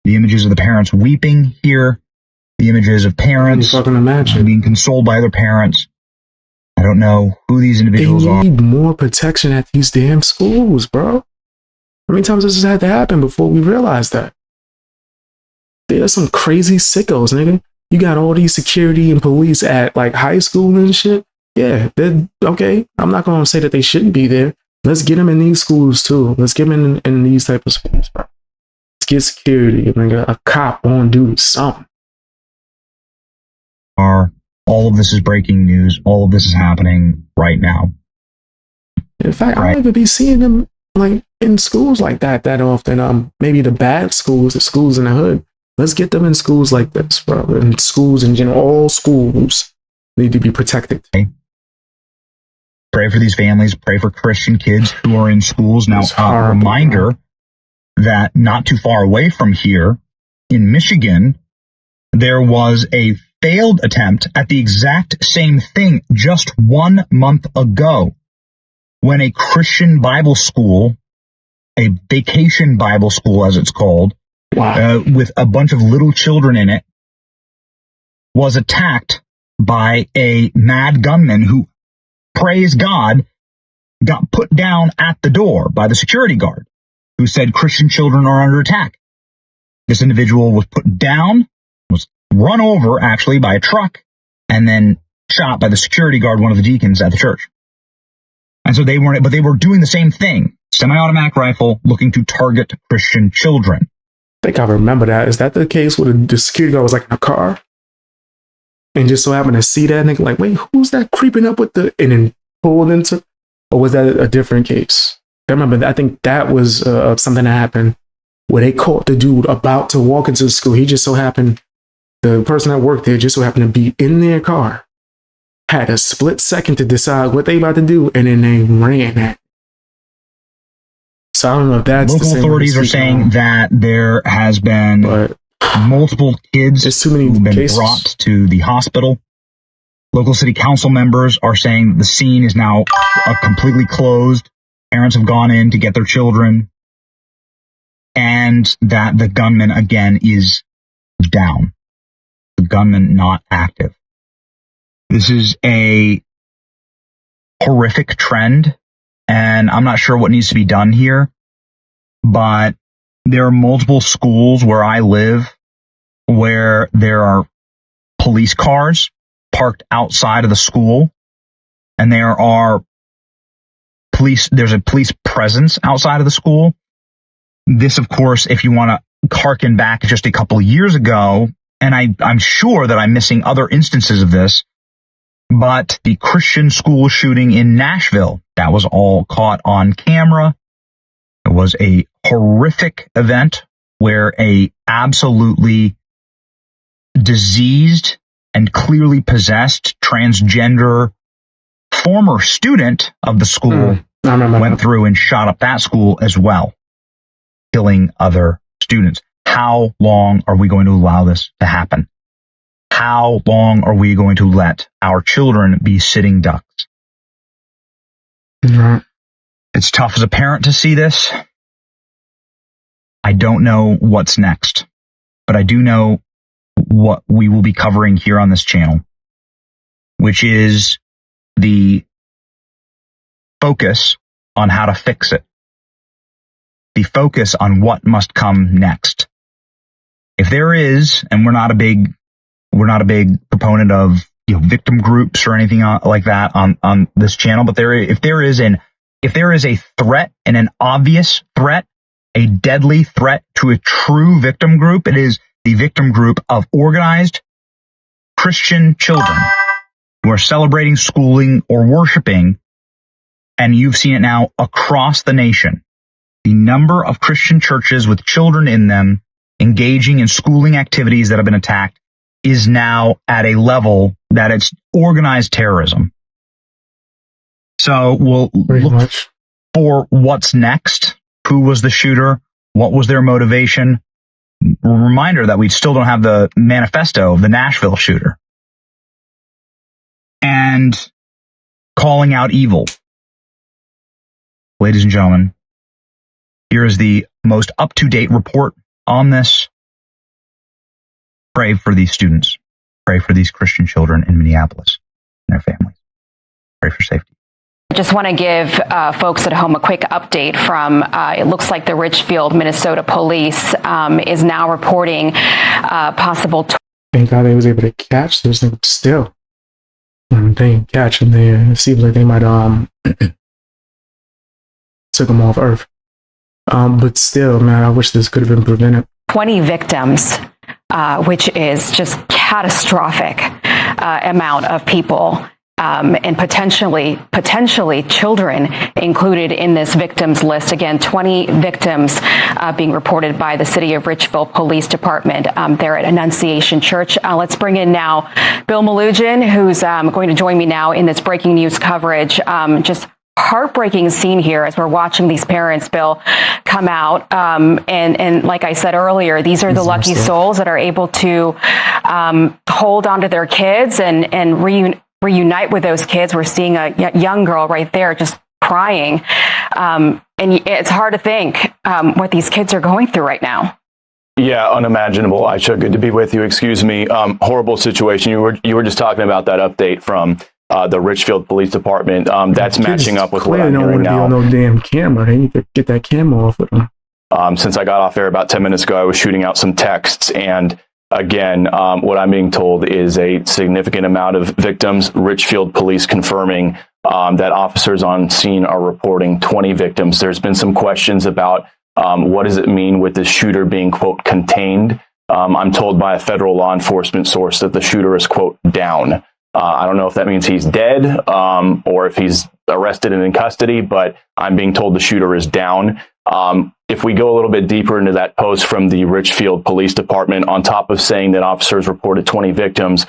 Speaker 20: The images of the parents weeping here, the images of parents being consoled by other parents. I don't know who these individuals are.
Speaker 1: They need more protection at these damn schools, bro. How many times has this had to happen before we realize that? There's some crazy sickos, nigga. You got all these security and police at like high school and shit. Yeah, they're okay. I'm not going to say that they shouldn't be there. Let's get them in these schools too. Let's get them in these type of schools, bro. Let's get security. Nigga, a cop on duty, something.
Speaker 20: All of this is breaking news. All of this is happening right now.
Speaker 1: In fact, I don't even be seeing them like in schools like that often. Maybe the bad schools, the schools in the hood. Let's get them in schools like this, bro. In schools in general, all schools need to be protected.
Speaker 20: Pray for these families. Pray for Christian kids who are in schools. Now, a reminder that not too far away from here in Michigan, there was a failed attempt at the exact same thing just 1 month ago when a Christian Bible school, a vacation Bible school as it's called, with a bunch of little children in it, was attacked by a mad gunman who, praise God, got put down at the door by the security guard who said Christian children are under attack. This individual was put down, was run over actually by a truck, and then shot by the security guard, one of the deacons at the church. And so they were doing the same thing. Semi-automatic rifle looking to target Christian children.
Speaker 1: I think I remember that. Is that the case where the security guard was like in a car? And just so happened to see that nigga, like, wait, who's that creeping up with and then pulled into? Or was that a different case? I remember that. I think that was something that happened where they caught the dude about to walk into the school. He just so happened, the person that worked there just so happened to be in their car, had a split second to decide what they about to do, and then they ran at. So I don't know if that's
Speaker 20: local
Speaker 1: the same
Speaker 20: authorities are saying that there has been multiple kids who've been brought to the hospital. Local city council members are saying that the scene is now completely closed. Parents have gone in to get their children, and that the gunman again is down. The gunman not active. This is a horrific trend, and I'm not sure what needs to be done here, but there are multiple schools where I live where there are police cars parked outside of the school, and there's a police presence outside of the school. This, of course, if you want to harken back just a couple of years ago, and I'm sure that I'm missing other instances of this, but the Christian school shooting in Nashville, that was all caught on camera. It was a horrific event where a absolutely diseased and clearly possessed transgender former student of the school went through and shot up that school as well, killing other students. How long are we going to allow this to happen? How long are we going to let our children be sitting ducks? It's tough as a parent to see this. I don't know what's next, but I do know what we will be covering here on this channel, which is the focus on how to fix it. The focus on what must come next. If there is, and we're not a big proponent of victim groups or anything like that on this channel, but if there is a threat, and an obvious threat, a deadly threat to a true victim group, it is the victim group of organized Christian children who are celebrating, schooling, or worshiping, and you've seen it now across the nation. The number of Christian churches with children in them engaging in schooling activities that have been attacked is now at a level that it's organized terrorism. So we'll look for what's next. Who was the shooter? What was their motivation? Reminder that we still don't have the manifesto of the Nashville shooter. And calling out evil. Ladies and gentlemen, here is the most up-to-date report on this. Pray for these students. Pray for these Christian children in Minneapolis and their families. Pray for safety.
Speaker 21: I just want to give folks at home a quick update from, it looks like the Richfield, Minnesota police is now reporting possible...
Speaker 1: Thank God they was able to catch this thing still. They didn't catch him there. It seems like they might took him off Earth. But still, man, I wish this could have been prevented.
Speaker 21: 20 victims, which is just catastrophic amount of people. And potentially children included in this victims list. Again, 20 victims being reported by the City of Richfield Police Department there at Annunciation Church. Let's bring in now Bill Malugin, who's going to join me now in this breaking news coverage. Just heartbreaking scene here as we're watching these parents, Bill, come out. And like I said earlier, these are the lucky souls that are able to hold onto their kids and reunite with those kids. We're seeing a young girl right there just crying. And it's hard to think what these kids are going through right now.
Speaker 22: Yeah, unimaginable. Aisha, good to be with you. Excuse me. Horrible situation. You were just talking about that update from the Richfield Police Department. That's matching up with what I'm hearing now.
Speaker 1: Don't want to be on no damn camera. They need to get that camera off of them.
Speaker 22: Since I got off air about 10 minutes ago, I was shooting out some texts, and again, what I'm being told is a significant amount of victims. Richfield police confirming that officers on scene are reporting 20 victims. There's been some questions about what does it mean with the shooter being, quote, contained. I'm told by a federal law enforcement source that the shooter is, quote, down. I don't know if that means he's dead or if he's arrested and in custody, but I'm being told the shooter is down. If we go a little bit deeper into that post from the Richfield Police Department, on top of saying that officers reported 20 victims,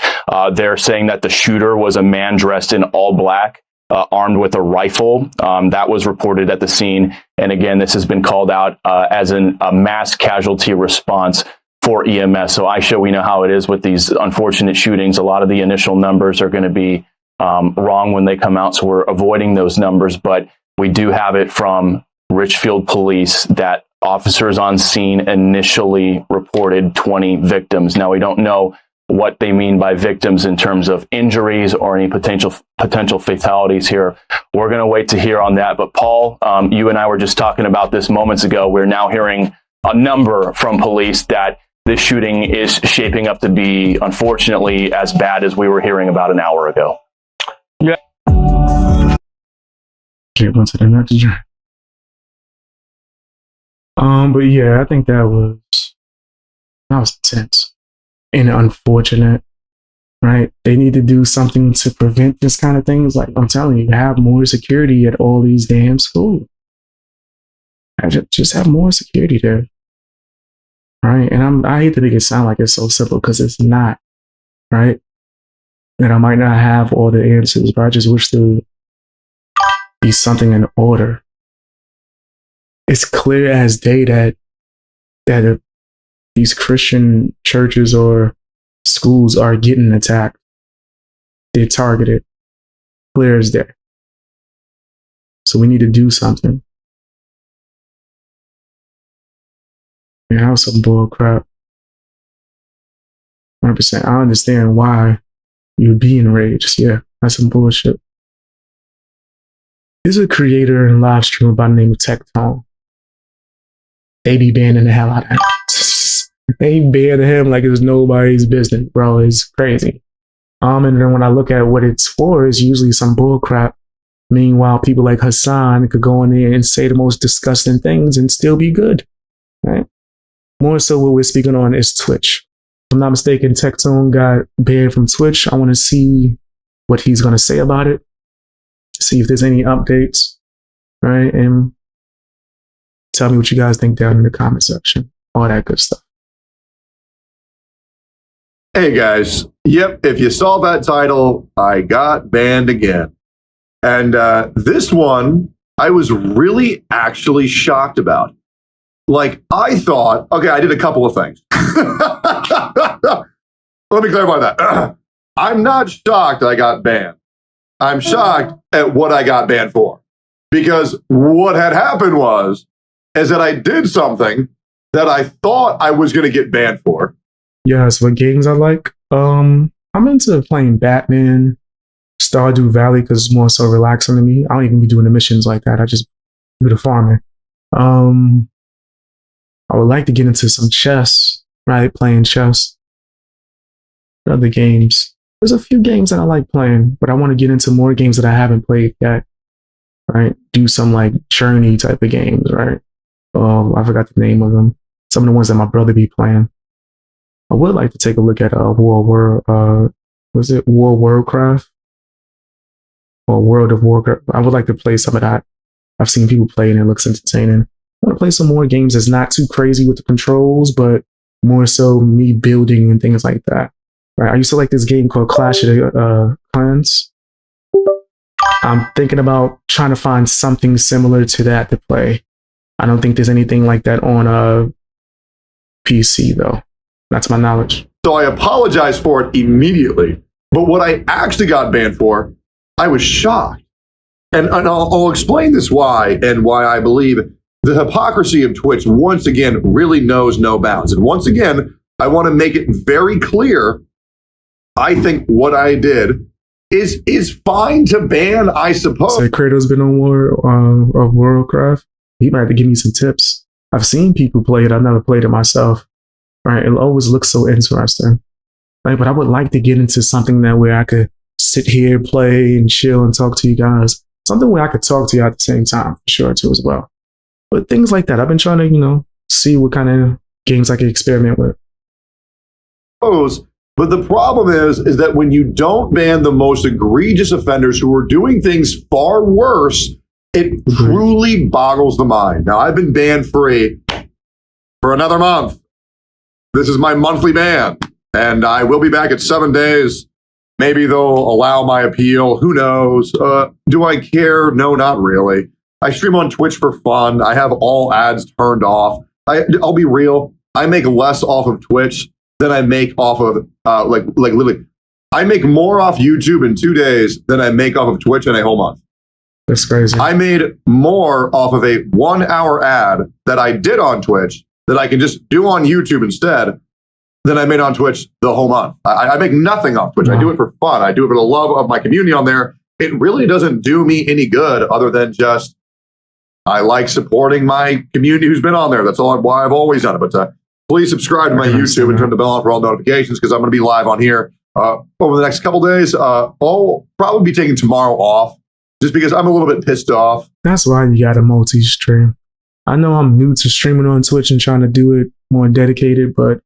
Speaker 22: they're saying that the shooter was a man dressed in all black, armed with a rifle. That was reported at the scene. And again, this has been called out as a mass casualty response for EMS. So Aisha, we know how it is with these unfortunate shootings. A lot of the initial numbers are going to be wrong when they come out. So we're avoiding those numbers, but we do have it from Richfield Police that officers on scene initially reported 20 victims. Now, we don't know what they mean by victims in terms of injuries or any potential fatalities here. We're going to wait to hear on that. But Paul, you and I were just talking about this moments ago. We're now hearing a number from police that this shooting is shaping up to be, unfortunately, as bad as we were hearing about an hour ago.
Speaker 1: Yeah. But yeah, I think that was intense and unfortunate, right? They need to do something to prevent this kind of things. Like I'm telling you, have more security at all these damn schools. And just have more security there, right? And I hate to make it sound like it's so simple because it's not, right? And I might not have all the answers, but I just wish there would be something in order. It's clear as day that these Christian churches or schools are getting attacked. They're targeted. Clear as day. So we need to do something. Yeah, that was some bull crap. 100%. I understand why you would be enraged. Yeah, that's some bullshit. There's a creator and live streamer by the name of Tectone. They be banning the hell out of him. They banning him like it's nobody's business, bro. It's crazy. And then when I look at what it's for, it's usually some bull crap. Meanwhile, people like Hassan could go in there and say the most disgusting things and still be good, right? More so what we're speaking on is Twitch. If I'm not mistaken, Tectone got banned from Twitch. I want to see what he's going to say about it. See if there's any updates, right? And tell me what you guys think down in the comment section. All that good stuff.
Speaker 4: Hey guys, yep, if you saw that title, I got banned again. And this one, I was really actually shocked about. Like, I thought, okay, I did a couple of things. Let me clarify that. I'm not shocked I got banned. I'm shocked at what I got banned for. Because what had happened is that I did something that I thought I was going to get banned for.
Speaker 1: Yes, what games I like? I'm into playing Batman, Stardew Valley, because it's more so relaxing to me. I don't even be doing the missions like that. I just do the farming. I would like to get into some chess, right? Playing chess. Other games. There's a few games that I like playing, but I want to get into more games that I haven't played yet, right? Do some like journey type of games, right? I forgot the name of them. Some of the ones that my brother be playing. I would like to take a look at World Warcraft? Or World of Warcraft. I would like to play some of that. I've seen people play and it looks entertaining. I want to play some more games that's not too crazy with the controls, but more so me building and things like that. Right? I used to like this game called Clash of the Clans. I'm thinking about trying to find something similar to that to play. I don't think there's anything like that on PC though. That's my knowledge.
Speaker 4: So I apologize for it immediately. But what I actually got banned for, I was shocked. And I'll explain this why and why I believe the hypocrisy of Twitch once again really knows no bounds. And once again, I want to make it very clear. I think what I did is fine to ban, I suppose.
Speaker 1: So Kratos been on Warcraft. He might have to give me some tips. I've seen people play it. I've never played it myself. Right? It always looks so interesting. Right? But I would like to get into something that where I could sit here, play, and chill and talk to you guys. Something where I could talk to you at the same time, for sure, too, as well. But things like that. I've been trying to, see what kind of games I can experiment with.
Speaker 4: But the problem is that when you don't ban the most egregious offenders who are doing things far worse, it truly boggles the mind. Now, I've been ban free for another month. This is my monthly ban, and I will be back at 7 days. Maybe they'll allow my appeal. Who knows? Do I care? No, not really. I stream on Twitch for fun. I have all ads turned off. I'll be real. I make less off of Twitch than I make off of, like literally. I make more off YouTube in 2 days than I make off of Twitch in a whole month.
Speaker 1: That's crazy.
Speaker 4: I made more off of a 1 hour ad that I did on Twitch that I can just do on YouTube instead than I made on Twitch the whole month. I make nothing off Twitch. Wow. I do it for fun. I do it for the love of my community on there. It really doesn't do me any good other than just I like supporting my community who's been on there. That's why I've always done it. But please subscribe to my YouTube and turn the bell on for all notifications because I'm going to be live on here over the next couple days. I'll probably be taking tomorrow off just because I'm a little bit pissed off.
Speaker 1: That's why you got a multi-stream. I know I'm new to streaming on Twitch and trying to do it more dedicated, but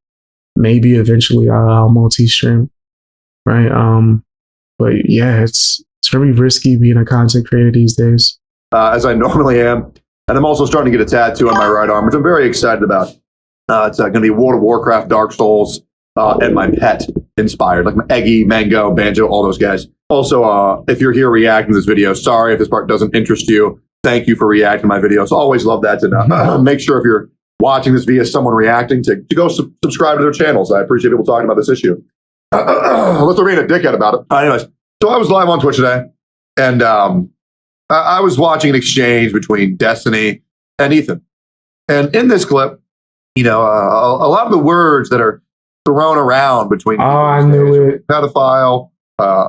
Speaker 1: maybe eventually I'll multi-stream, right? But yeah, it's very risky being a content creator these days.
Speaker 4: As I normally am. And I'm also starting to get a tattoo on my right arm, which I'm very excited about. It's going to be World of Warcraft, Dark Souls, and my pet inspired, like my Eggy, Mango, Banjo, all those guys. Also, if you're here reacting to this video, sorry if this part doesn't interest you. Thank you for reacting to my videos. Always love that to make sure if you're watching this via someone reacting to go subscribe to their channels. I appreciate people talking about this issue. Let's being a dickhead about it. Anyways, so I was live on Twitch today, and I was watching an exchange between Destiny and Ethan. And in this clip, a lot of the words that are thrown around between people.
Speaker 1: I knew it.
Speaker 4: Pedophile,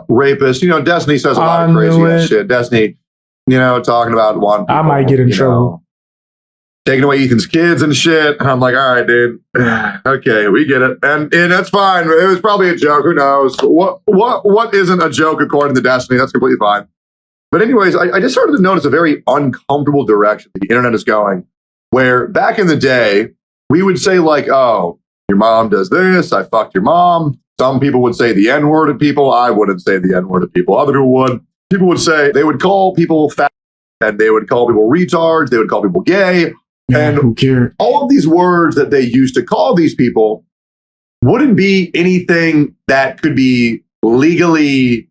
Speaker 4: rapist. You know, Destiny says a lot of crazy ass shit. Destiny, you know, talking about one.
Speaker 1: I might get in trouble.
Speaker 4: Taking away Ethan's kids and shit. And I'm like, all right, dude. Okay, we get it. And that's fine. It was probably a joke. Who knows? What isn't a joke according to Destiny? That's completely fine. But anyways, I just started to notice a very uncomfortable direction the internet is going, where back in the day, we would say like, oh, your mom does this. I fucked your mom. Some people would say the N-word at people. I wouldn't say the N-word at people. Other people would. People would say, they would call people fat, and they would call people retards. They would call people gay.
Speaker 1: Man, who cares?
Speaker 4: All of these words that they used to call these people wouldn't be anything that could be legally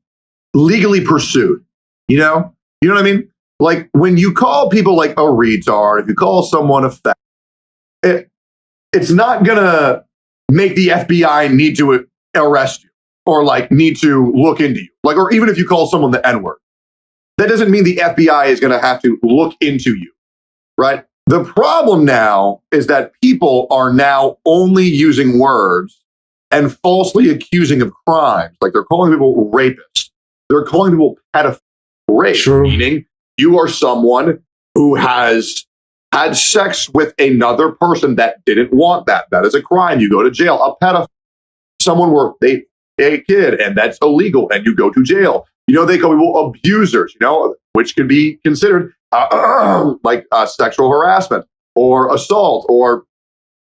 Speaker 4: pursued. You know what I mean? Like when you call people like a retard, if you call someone a fat, it's not gonna make the FBI need to arrest you or like need to look into you. Like, or even if you call someone the N-word, that doesn't mean the FBI is gonna have to look into you, right? The problem now is that people are now only using words and falsely accusing of crimes. Like they're calling people rapists. They're calling people pedophiles. Rape, meaning you are someone who has had sex with another person that didn't want that. That is a crime. You go to jail. A pedophile, someone where they a kid, and that's illegal, and you go to jail. You know, they call people abusers, you know, which can be considered like sexual harassment or assault or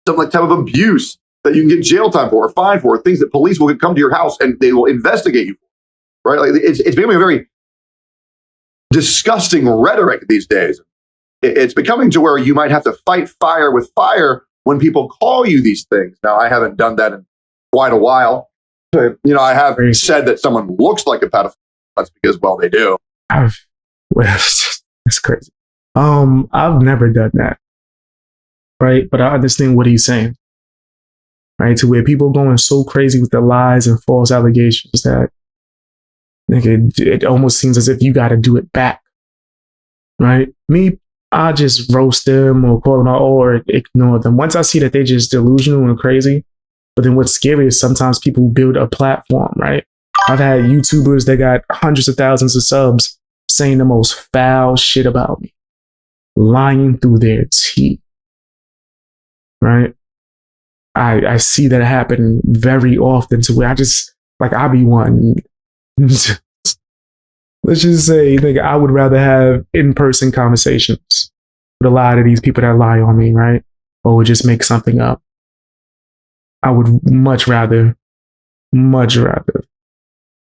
Speaker 4: some like type of abuse that you can get jail time for or fined for, things that police will come to your house and they will investigate you for, right? Like it's becoming a very disgusting rhetoric these days. It's becoming to where you might have to fight fire with fire when people call you these things. Now, I haven't done that in quite a while. You know, I have said that someone looks like a pedophile. That's because, well, they do.
Speaker 1: That's crazy. I've never done that. Right? But I understand what he's saying. Right? To where people going so crazy with the lies and false allegations that it almost seems as if you got to do it back. Right? Me, I just roast them or call them out or ignore them. Once I see that they're just delusional and crazy. But then what's scary is sometimes people build a platform, right? I've had YouTubers that got hundreds of thousands of subs saying the most foul shit about me, lying through their teeth, right? I see that happen very often to where I be wanting, let's just say, I would rather have in-person conversations with a lot of these people that lie on me, right? Or would just make something up. I would much rather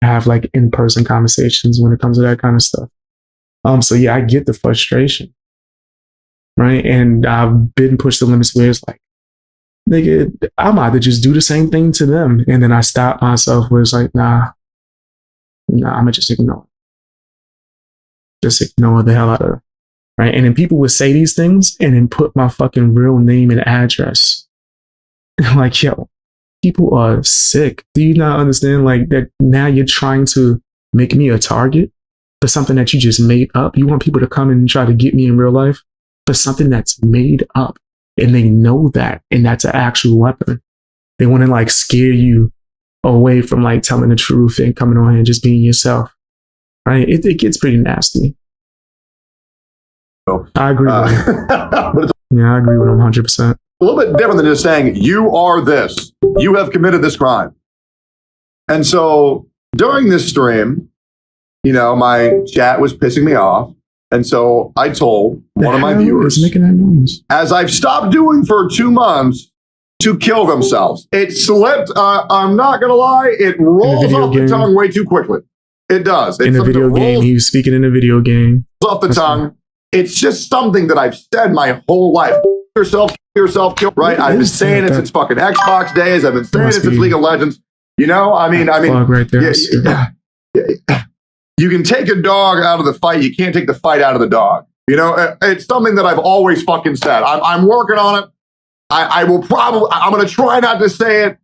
Speaker 1: have like in-person conversations when it comes to that kind of stuff. So yeah, I get the frustration, right? And I've been pushed to limits where it's like, nigga, I'm either just do the same thing to them, and then I stop myself where it's like, nah, I'm gonna just ignore the hell out of it, right? And then people would say these things and then put my fucking real name and address. Like, yo, people are sick. Do you not understand like that now you're trying to make me a target for something that you just made up? You want people to come and try to get me in real life for something that's made up, and they know that, and that's an actual weapon. They want to like scare you away from like telling the truth and coming on here and just being yourself, right? It gets pretty nasty. I agree with him. Yeah, I agree with him 100%.
Speaker 4: A little bit different than just saying, you are this. You have committed this crime. And so during this stream, you know, my chat was pissing me off. And so I told one of my viewers,
Speaker 1: making that noise,
Speaker 4: as I've stopped doing for 2 months, to kill themselves. It slipped. I'm not going to lie. It rolls off the tongue way too quickly. It does.
Speaker 1: In the video game, he was speaking in a video game.
Speaker 4: Off the tongue. It's just something that I've said my whole life. Yourself, kill, right? I've been saying it since fucking Xbox days. I've been saying it since League of Legends. You know, I mean,
Speaker 1: right there.
Speaker 4: You can take a dog out of the fight. You can't take the fight out of the dog. You know, it's something that I've always fucking said. I'm working on it. I will probably, I'm going to try not to say it.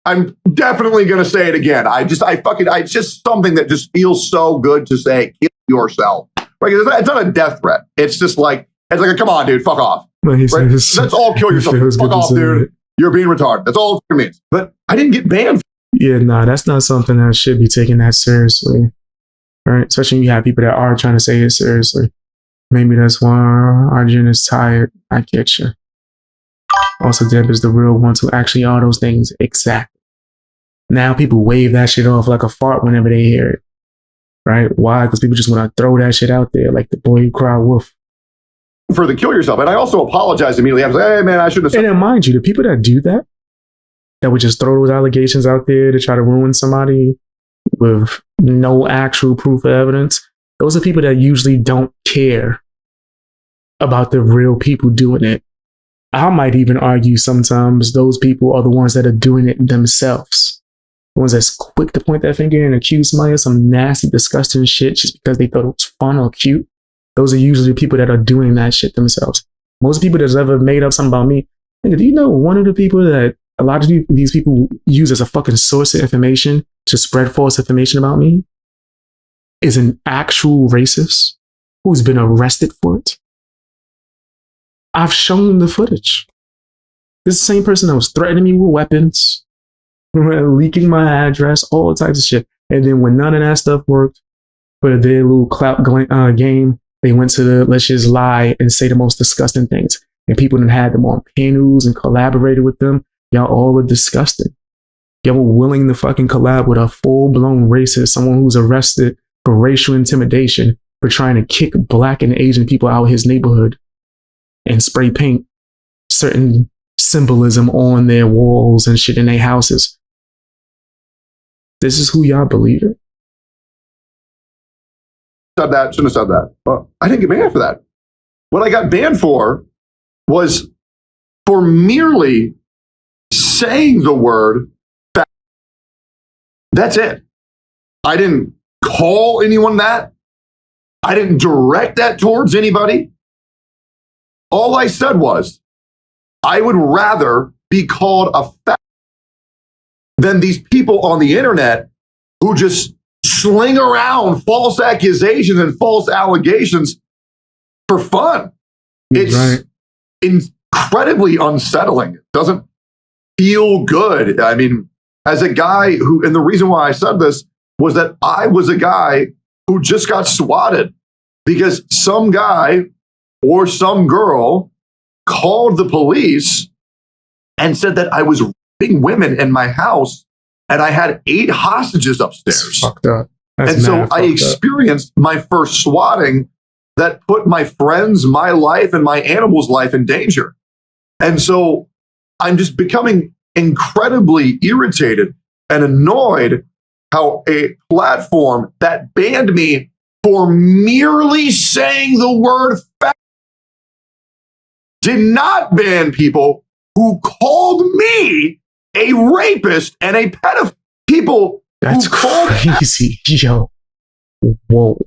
Speaker 4: I'm definitely going to say it again. It's just something that just feels so good to say. Kill yourself. Right? It's not a death threat. It's just like, come on, dude, fuck off. Right? Let's all kill yourself. Fuck off, dude. you're being retarded. That's all it means. But I didn't get banned.
Speaker 1: Yeah, nah, that's not something that should be taken that seriously. Right? Especially when you have people that are trying to say it seriously. Maybe that's why our gen is tired. I get you. Also, Deb is the real ones who actually are those things. Exactly. Now people wave that shit off like a fart whenever they hear it. Right? Why? Because people just want to throw that shit out there like the boy who cried wolf.
Speaker 4: For the kill yourself. And I also apologized immediately. I was like, hey, man, I shouldn't have said.
Speaker 1: And then mind you, the people that do that, that would just throw those allegations out there to try to ruin somebody with no actual proof or evidence, those are people that usually don't care about the real people doing it. I might even argue sometimes those people are the ones that are doing it themselves. The ones that's quick to point that finger and accuse somebody of some nasty, disgusting shit just because they thought it was fun or cute. Those are usually the people that are doing that shit themselves. Most people that's ever made up something about me, do you know one of the people that a lot of these people use as a fucking source of information to spread false information about me is an actual racist who's been arrested for it? I've shown the footage. This is the same person that was threatening me with weapons, leaking my address, all types of shit. And then when none of that stuff worked for their little clout game, they went to the let's just lie and say the most disgusting things. And people then had them on panels and collaborated with them. Y'all all are disgusting. Y'all were willing to fucking collab with a full-blown racist, someone who's arrested for racial intimidation for trying to kick black and Asian people out of his neighborhood and spray paint certain symbolism on their walls and shit in their houses. This is who y'all believe in?
Speaker 4: Said that, shouldn't have said that. But I didn't get banned for that. What I got banned for was for merely saying the word fat. That's it. I didn't call anyone that. I didn't direct that towards anybody. All I said was, I would rather be called a fat than these people on the internet who just sling around false accusations and false allegations for fun. It's incredibly unsettling. It doesn't feel good. I mean, as a guy who, and the reason why I said this was that I was a guy who just got swatted because some guy or some girl called the police and said that I was raping women in my house and I had 8 hostages upstairs.
Speaker 1: That's fucked up. That's
Speaker 4: and so I experienced my first swatting that put my friends, my life, and my animal's life in danger. And so I'm just becoming incredibly irritated and annoyed how a platform that banned me for merely saying the word fat did not ban people who called me a rapist and a pedophile. People
Speaker 1: That's crazy. Yo. Whoa.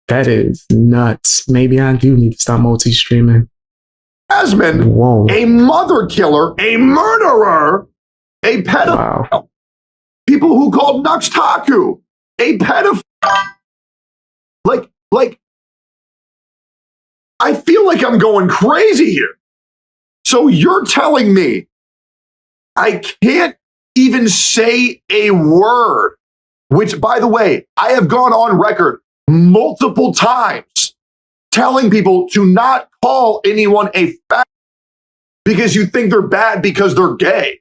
Speaker 1: That is nuts. Maybe I do need to stop multi-streaming.
Speaker 4: Jasmine,
Speaker 1: whoa.
Speaker 4: A mother killer, a murderer, a pedophile. Wow. People who called Nux Taku a pedophile. Like, I feel like I'm going crazy here. So you're telling me I can't even say a word, which, by the way, I have gone on record multiple times telling people to not call anyone a fat because you think they're bad because they're gay.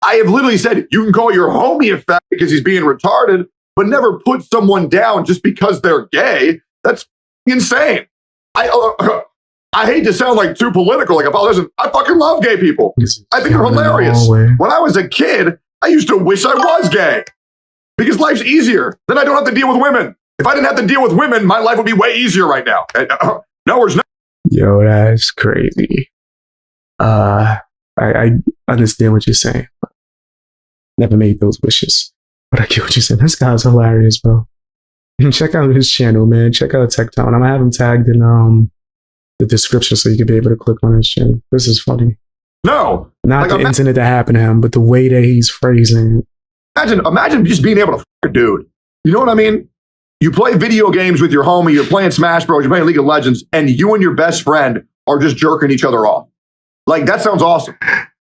Speaker 4: I have literally said you can call your homie a fat because he's being retarded, but never put someone down just because they're gay. That's insane. I hate to sound like too political, like a politician. I fucking love gay people. I think they're hilarious. When I was a kid, I used to wish I was gay because life's easier. Then I don't have to deal with women. If I didn't have to deal with women, my life would be way easier right now. No, there's no.
Speaker 1: Yo, that's crazy. I understand what you're saying. Never made those wishes, but I get what you're saying. This guy's hilarious, bro. Check out his channel, man. Check out Tectone. I'm gonna have him tagged in the description so you can be able to click on his channel. This is funny.
Speaker 4: No,
Speaker 1: not the incident that happened to him, but the way that he's phrasing.
Speaker 4: Imagine just being able to f a dude. You know what I mean? You play video games with your homie. You're playing Smash Bros. You're playing League of Legends, and you and your best friend are just jerking each other off. Like, that sounds awesome.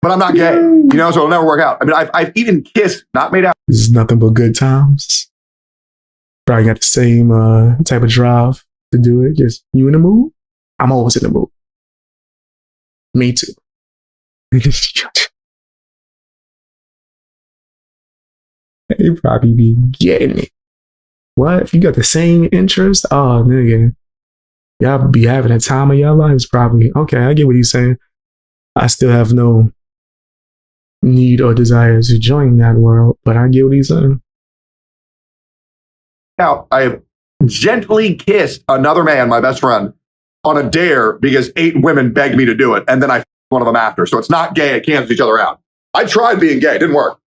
Speaker 4: but I'm not gay, you know, so it'll never work out. I mean, I've even kissed, not made out.
Speaker 1: This is nothing but good times. Probably got the same type of drive to do it. Just you in the mood? I'm always in the mood. Me too. They probably be getting it. What? If you got the same interest? Oh, nigga. Y'all be having a time of your lives, probably. Okay, I get what he's saying. I still have no need or desire to join that world, but I get what he's saying.
Speaker 4: Now, I have gently kissed another man, my best friend, on a dare because 8 women begged me to do it, and then I f***ed one of them after. So it's not gay. It cancels each other out. I tried being gay. It didn't work.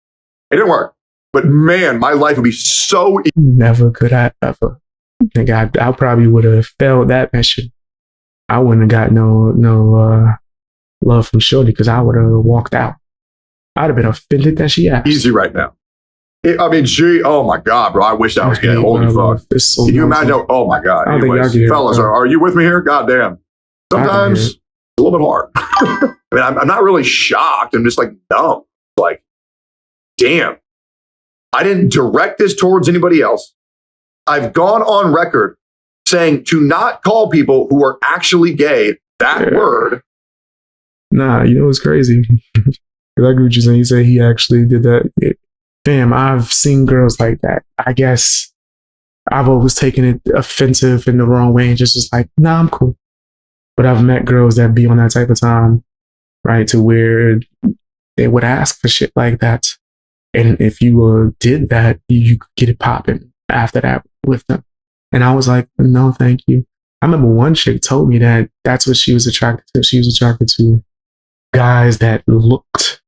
Speaker 4: It didn't work. But man, my life would be so...
Speaker 1: Never could I ever. I probably would have failed that mission. I wouldn't have got no love from Shorty because I would have walked out. I'd have been offended that she asked.
Speaker 4: Easy right now. I mean, gee, oh my God, bro. I wish I was gay. Holy fuck.
Speaker 1: So
Speaker 4: can you imagine? Oh my God. Anyways, fellas, are you with me here? God damn. Sometimes it's a little bit hard. I mean, I'm not really shocked. I'm just like dumb. Like, damn. I didn't direct this towards anybody else. I've gone on record saying to not call people who are actually gay that word.
Speaker 1: Nah, you know what's crazy? Because I agree with you saying. He said he actually did that. Damn, I've seen girls like that. I guess I've always taken it offensive in the wrong way and just was like, nah, I'm cool. But I've met girls that be on that type of time, right, to where they would ask for shit like that. And if you did that, you could get it popping after that with them. And I was like, no, thank you. I remember one chick told me that that's what she was attracted to. She was attracted to guys that looked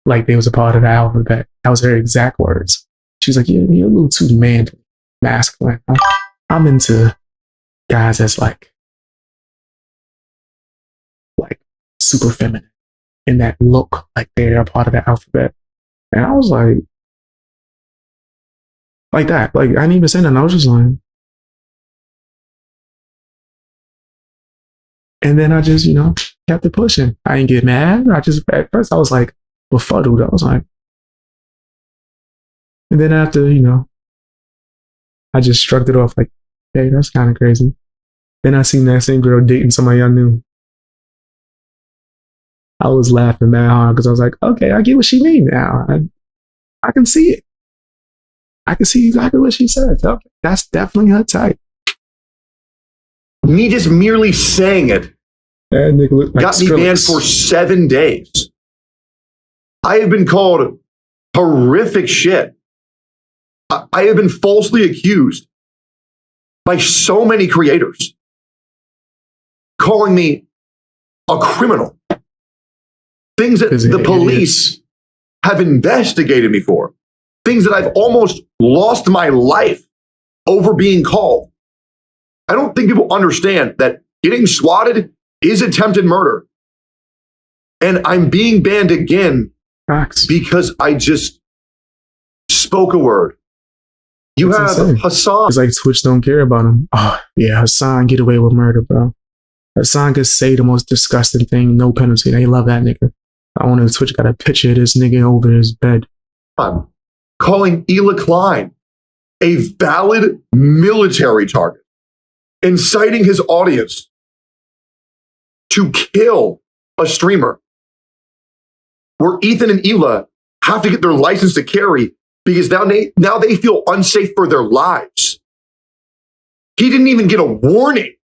Speaker 1: like they was a part of the alphabet. That was her exact words. She was like, yeah, you're a little too masculine. I'm into guys that's like super feminine and that look like they're a part of the alphabet. And I was like that. Like, I didn't even say nothing. I was just like, and then I just, kept it pushing. I didn't get mad. At first I was like befuddled. I was like, and then after, I just shrugged it off like, hey, that's kind of crazy. Then I seen that same girl dating somebody I knew. I was laughing mad hard because I was like, okay, I get what she mean now. I can see it. I can see exactly what she said. Okay, that's definitely her type.
Speaker 4: Me just merely saying it got me banned for 7 days. I have been called horrific shit. I have been falsely accused by so many creators, calling me a criminal. Things that the police have investigated me for. Things that I've almost lost my life over being called. I don't think people understand that getting swatted is attempted murder. And I'm being banned again because I just spoke a word. You have Hassan.
Speaker 1: It's like Twitch don't care about him. Oh, yeah, Hassan get away with murder, bro. Hassan could say the most disgusting thing, no penalty. They love that nigga. I wonder if Twitch got a picture of this nigga over his bed.
Speaker 4: I'm calling Ela Klein a valid military target, inciting his audience to kill a streamer, where Ethan and Ela have to get their license to carry because now they feel unsafe for their lives. He didn't even get a warning.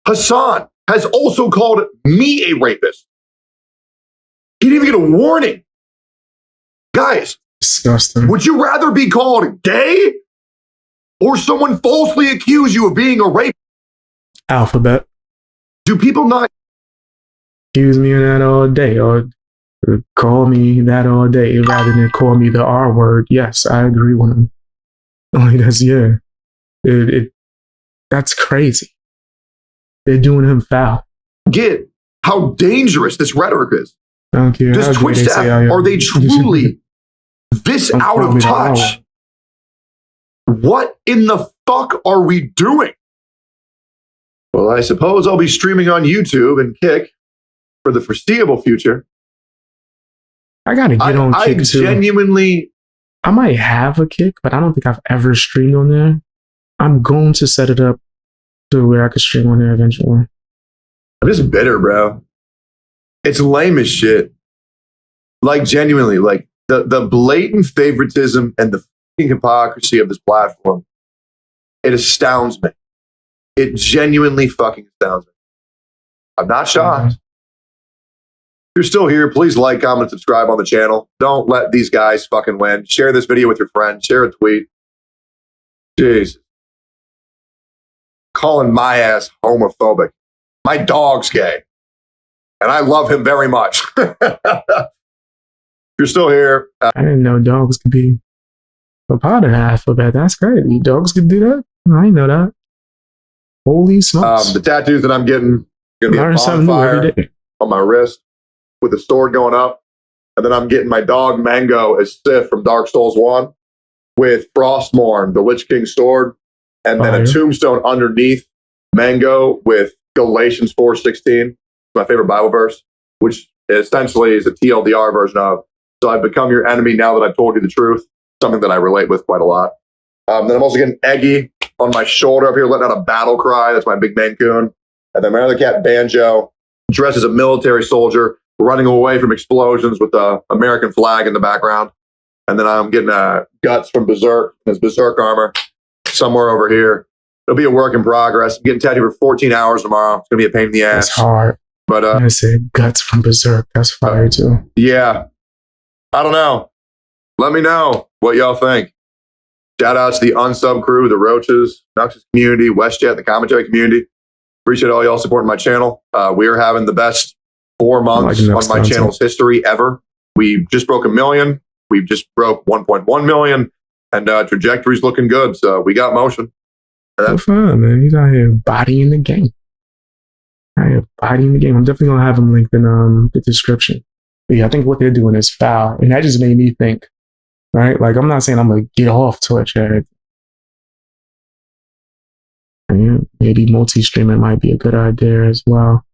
Speaker 4: Hassan has also called me a rapist. He didn't even get a warning. Guys,
Speaker 1: disgusting.
Speaker 4: Would you rather be called gay or someone falsely accuse you of being a rapist?
Speaker 1: Alphabet.
Speaker 4: Do people not
Speaker 1: accuse me of that all day or call me that all day rather than call me the R word? Yes, I agree with him. Like, that's crazy. They're doing him foul.
Speaker 4: Get how dangerous this rhetoric is.
Speaker 1: I don't care.
Speaker 4: Does Twitch staff, are they truly this out of touch? What in the fuck are we doing? Well, I suppose I'll be streaming on YouTube and Kick for the foreseeable future,
Speaker 1: I gotta get on Kick too.
Speaker 4: Genuinely,
Speaker 1: I might have a Kick, but I don't think I've ever streamed on there. I'm going to set it up to where I could stream on there eventually.
Speaker 4: I'm just bitter, bro. It's lame as shit. Like, genuinely, like the blatant favoritism and the fucking hypocrisy of this platform, it astounds me. It genuinely fucking astounds me. I'm not shocked. If you're still here, please like, comment, subscribe on the channel. Don't let these guys fucking win. Share this video with your friends. Share a tweet. Jeez. Calling my ass homophobic. My dog's gay. And I love him very much. If you're still here.
Speaker 1: I didn't know dogs could be a part of the alphabet. That's great. Dogs could do that? I didn't know that. Holy smokes.
Speaker 4: The tattoos that I'm getting going to be a bonfire on my wrist with the sword going up. And then I'm getting my dog Mango as Sith from Dark Souls 1 with Frostmourne, the Lich King sword. And then a tombstone underneath Mango with Galatians 4:16, my favorite Bible verse, which essentially is a TLDR version of, so I've become your enemy now that I've told you the truth, something that I relate with quite a lot. Then I'm also getting Eggy on my shoulder up here, letting out a battle cry. That's my big Maine Coon. And then my other cat, Banjo, dressed as a military soldier, running away from explosions with the American flag in the background. And then I'm getting Guts from Berserk, his Berserk armor, somewhere over here. It'll be a work in progress. I'm getting tattooed for 14 hours tomorrow. It's going to be a pain in the ass.
Speaker 1: That's hard.
Speaker 4: But
Speaker 1: I said Guts from Berserk. That's fire too.
Speaker 4: Yeah. I don't know. Let me know what y'all think. Shout out to the unsub crew, the Roaches, Nuxus community, WestJet, the commentary community. Appreciate all y'all supporting my channel. We are having the best 4 months on my channel's history ever. We just broke 1 million. We just broke 1.1 million. And trajectory's looking good. So we got motion.
Speaker 1: So fun, man. He's out here bodying the game. I'm definitely going to have him linked in the description. But yeah, I think what they're doing is foul. And that just made me think, right? Like, I'm not saying I'm going to get off Twitch. Maybe multi-streaming might be a good idea as well.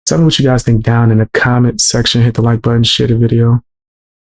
Speaker 1: Tell me what you guys think down in the comment section. Hit the like button, share the video.